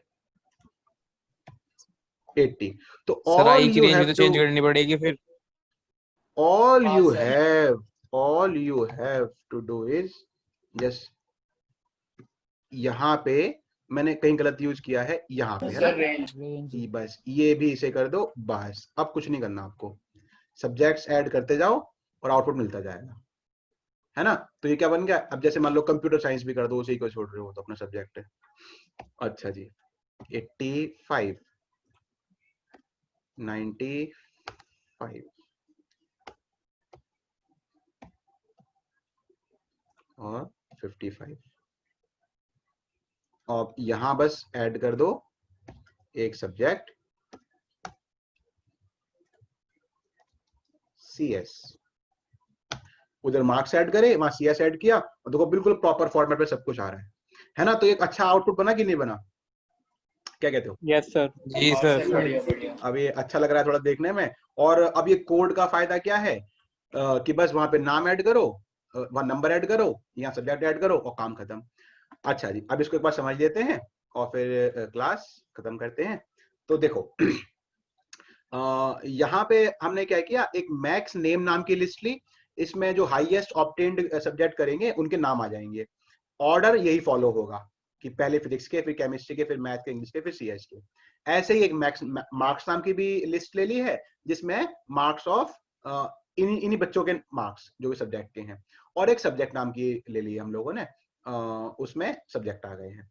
80, तो सर आई ऑल की यू रेंज भी हैव तो टू, चेंज करनी पड़ेगी फिर। all हाँ you sir. have all you have to do is just, यहां पे मैंने कहीं गलत यूज किया है, यहां पे है ना, सर रेंज ये बस ये भी इसे कर दो, बस अब कुछ नहीं करना आपको, सब्जेक्ट्स ऐड करते जाओ और आउटपुट मिलता जाएगा, है ना। तो ये क्या बन गया? अब जैसे मान लो कंप्यूटर साइंस भी कर दो, उसी को छोड़ रहे हो तो अपना सब्जेक्ट है। अच्छा जी, 85, 95 और 55, और यहां बस ऐड कर दो एक सब्जेक्ट CS, उधर मार्क्स ऐड करे, वहां CS ऐड किया, और देखो बिल्कुल प्रॉपर फॉर्मेट में सब कुछ आ रहा है ना। तो एक अच्छा आउटपुट बना कि नहीं बना? क्या कहते हो? Yes sir. जी हाँ सर। सर, बढ़िया बढ़िया। अब ये अच्छा लग रहा है थोड़ा देखने में। और अब ये कोड का फायदा क्या है, कि बस वहां पे नाम ऐड करो, वहां नंबर ऐड करो, यहाँ सब्जेक्ट ऐड करो और काम खत्म। अच्छा जी, अब इसको एक बार समझ लेते हैं और फिर क्लास खत्म करते हैं। तो देखो यहाँ पे हमने क्या किया, एक मैक्स नेम नाम की लिस्ट ली, इसमें जो हाईएस्ट ऑब्टेन्ड सब्जेक्ट करेंगे उनके नाम आ जाएंगे। ऑर्डर यही फॉलो होगा कि पहले फिजिक्स के, फिर केमिस्ट्री के, फिर मैथ के, इंग्लिश के, फिर CS के। ऐसे ही एक मार्क्स नाम की भी लिस्ट ले ली है, जिसमें मार्क्स ऑफ इन्हीं बच्चों के मार्क्स जो भी सब्जेक्ट के हैं, और एक सब्जेक्ट नाम की ले ली हम लोगों ने, उसमें सब्जेक्ट आ गए हैं।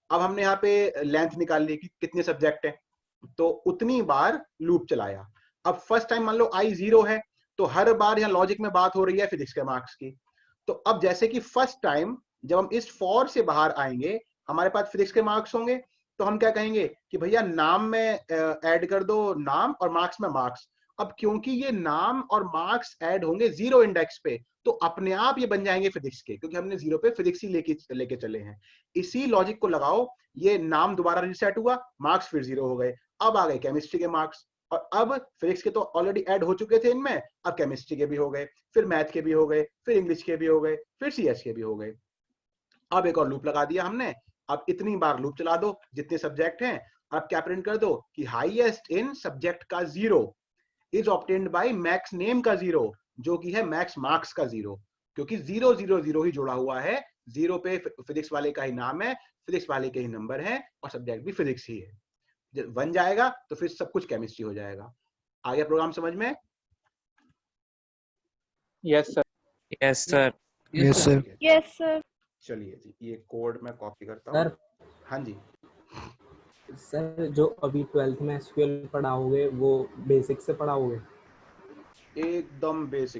अब हमने यहाँ पे लेंथ निकाल ली कि कितने सब्जेक्ट है, तो उतनी बार लूप चलाया। अब फर्स्ट टाइम मान लो I 0 है, तो हर बार यहाँ लॉजिक में बात हो रही है फिजिक्स के मार्क्स की। तो अब जैसे कि फर्स्ट टाइम जब हम इस फॉर से बाहर आएंगे, हमारे पास फिजिक्स के मार्क्स होंगे, तो हम क्या कहेंगे कि भैया नाम में ऐड कर दो नाम और मार्क्स में मार्क्स। अब क्योंकि ये नाम और मार्क्स ऐड होंगे 0 इंडेक्स पे, तो अपने आप ये बन जाएंगे फिजिक्स के, क्योंकि हमने 0 पे फिजिक्स ही लेके चले हैं। इसी लॉजिक को लगाओ, ये नाम दोबारा रीसेट हुआ, मार्क्स फिर 0 हो गए, अब आ गए केमिस्ट्री के मार्क्स, और अब फिजिक्स के तो ऑलरेडी ऐड हो चुके थे इनमें, अब केमिस्ट्री के भी हो गए, फिर मैथ के भी हो गए, फिर इंग्लिश के भी हो गए, फिर CS के भी हो गए। अब एक और लूप लगा दिया हमने। अब इतनी बार लूप चला दो जितने सब्जेक्ट हैं। अब क्या प्रिंट कर दो कि हाईएस्ट इन सब्जेक्ट का 0, is obtained bye max name का 0 जो कि है मैक्स मार्क्स का 0, क्योंकि 0 0 0 ही जुड़ा हुआ है, 0 पे फिजिक्स वाले का ही नाम है, फिजिक्स वाले के ही नंबर है और सब्जेक्ट भी फिजिक्स ही है। जब बन जाएगा तो फिर सब कुछ केमिस्ट्री हो जाएगा। आ गया प्रोग्राम समझ में? Yes sir. Yes sir. Yes sir. Yes sir. चलिए जी, ये कोड मैं कॉपी करता सर हूँ। हाँ जी सर जो अभी 12th में एसक्यूएल पढ़ाओगे वो बेसिक से पढ़ाओगे? एकदम बेसिक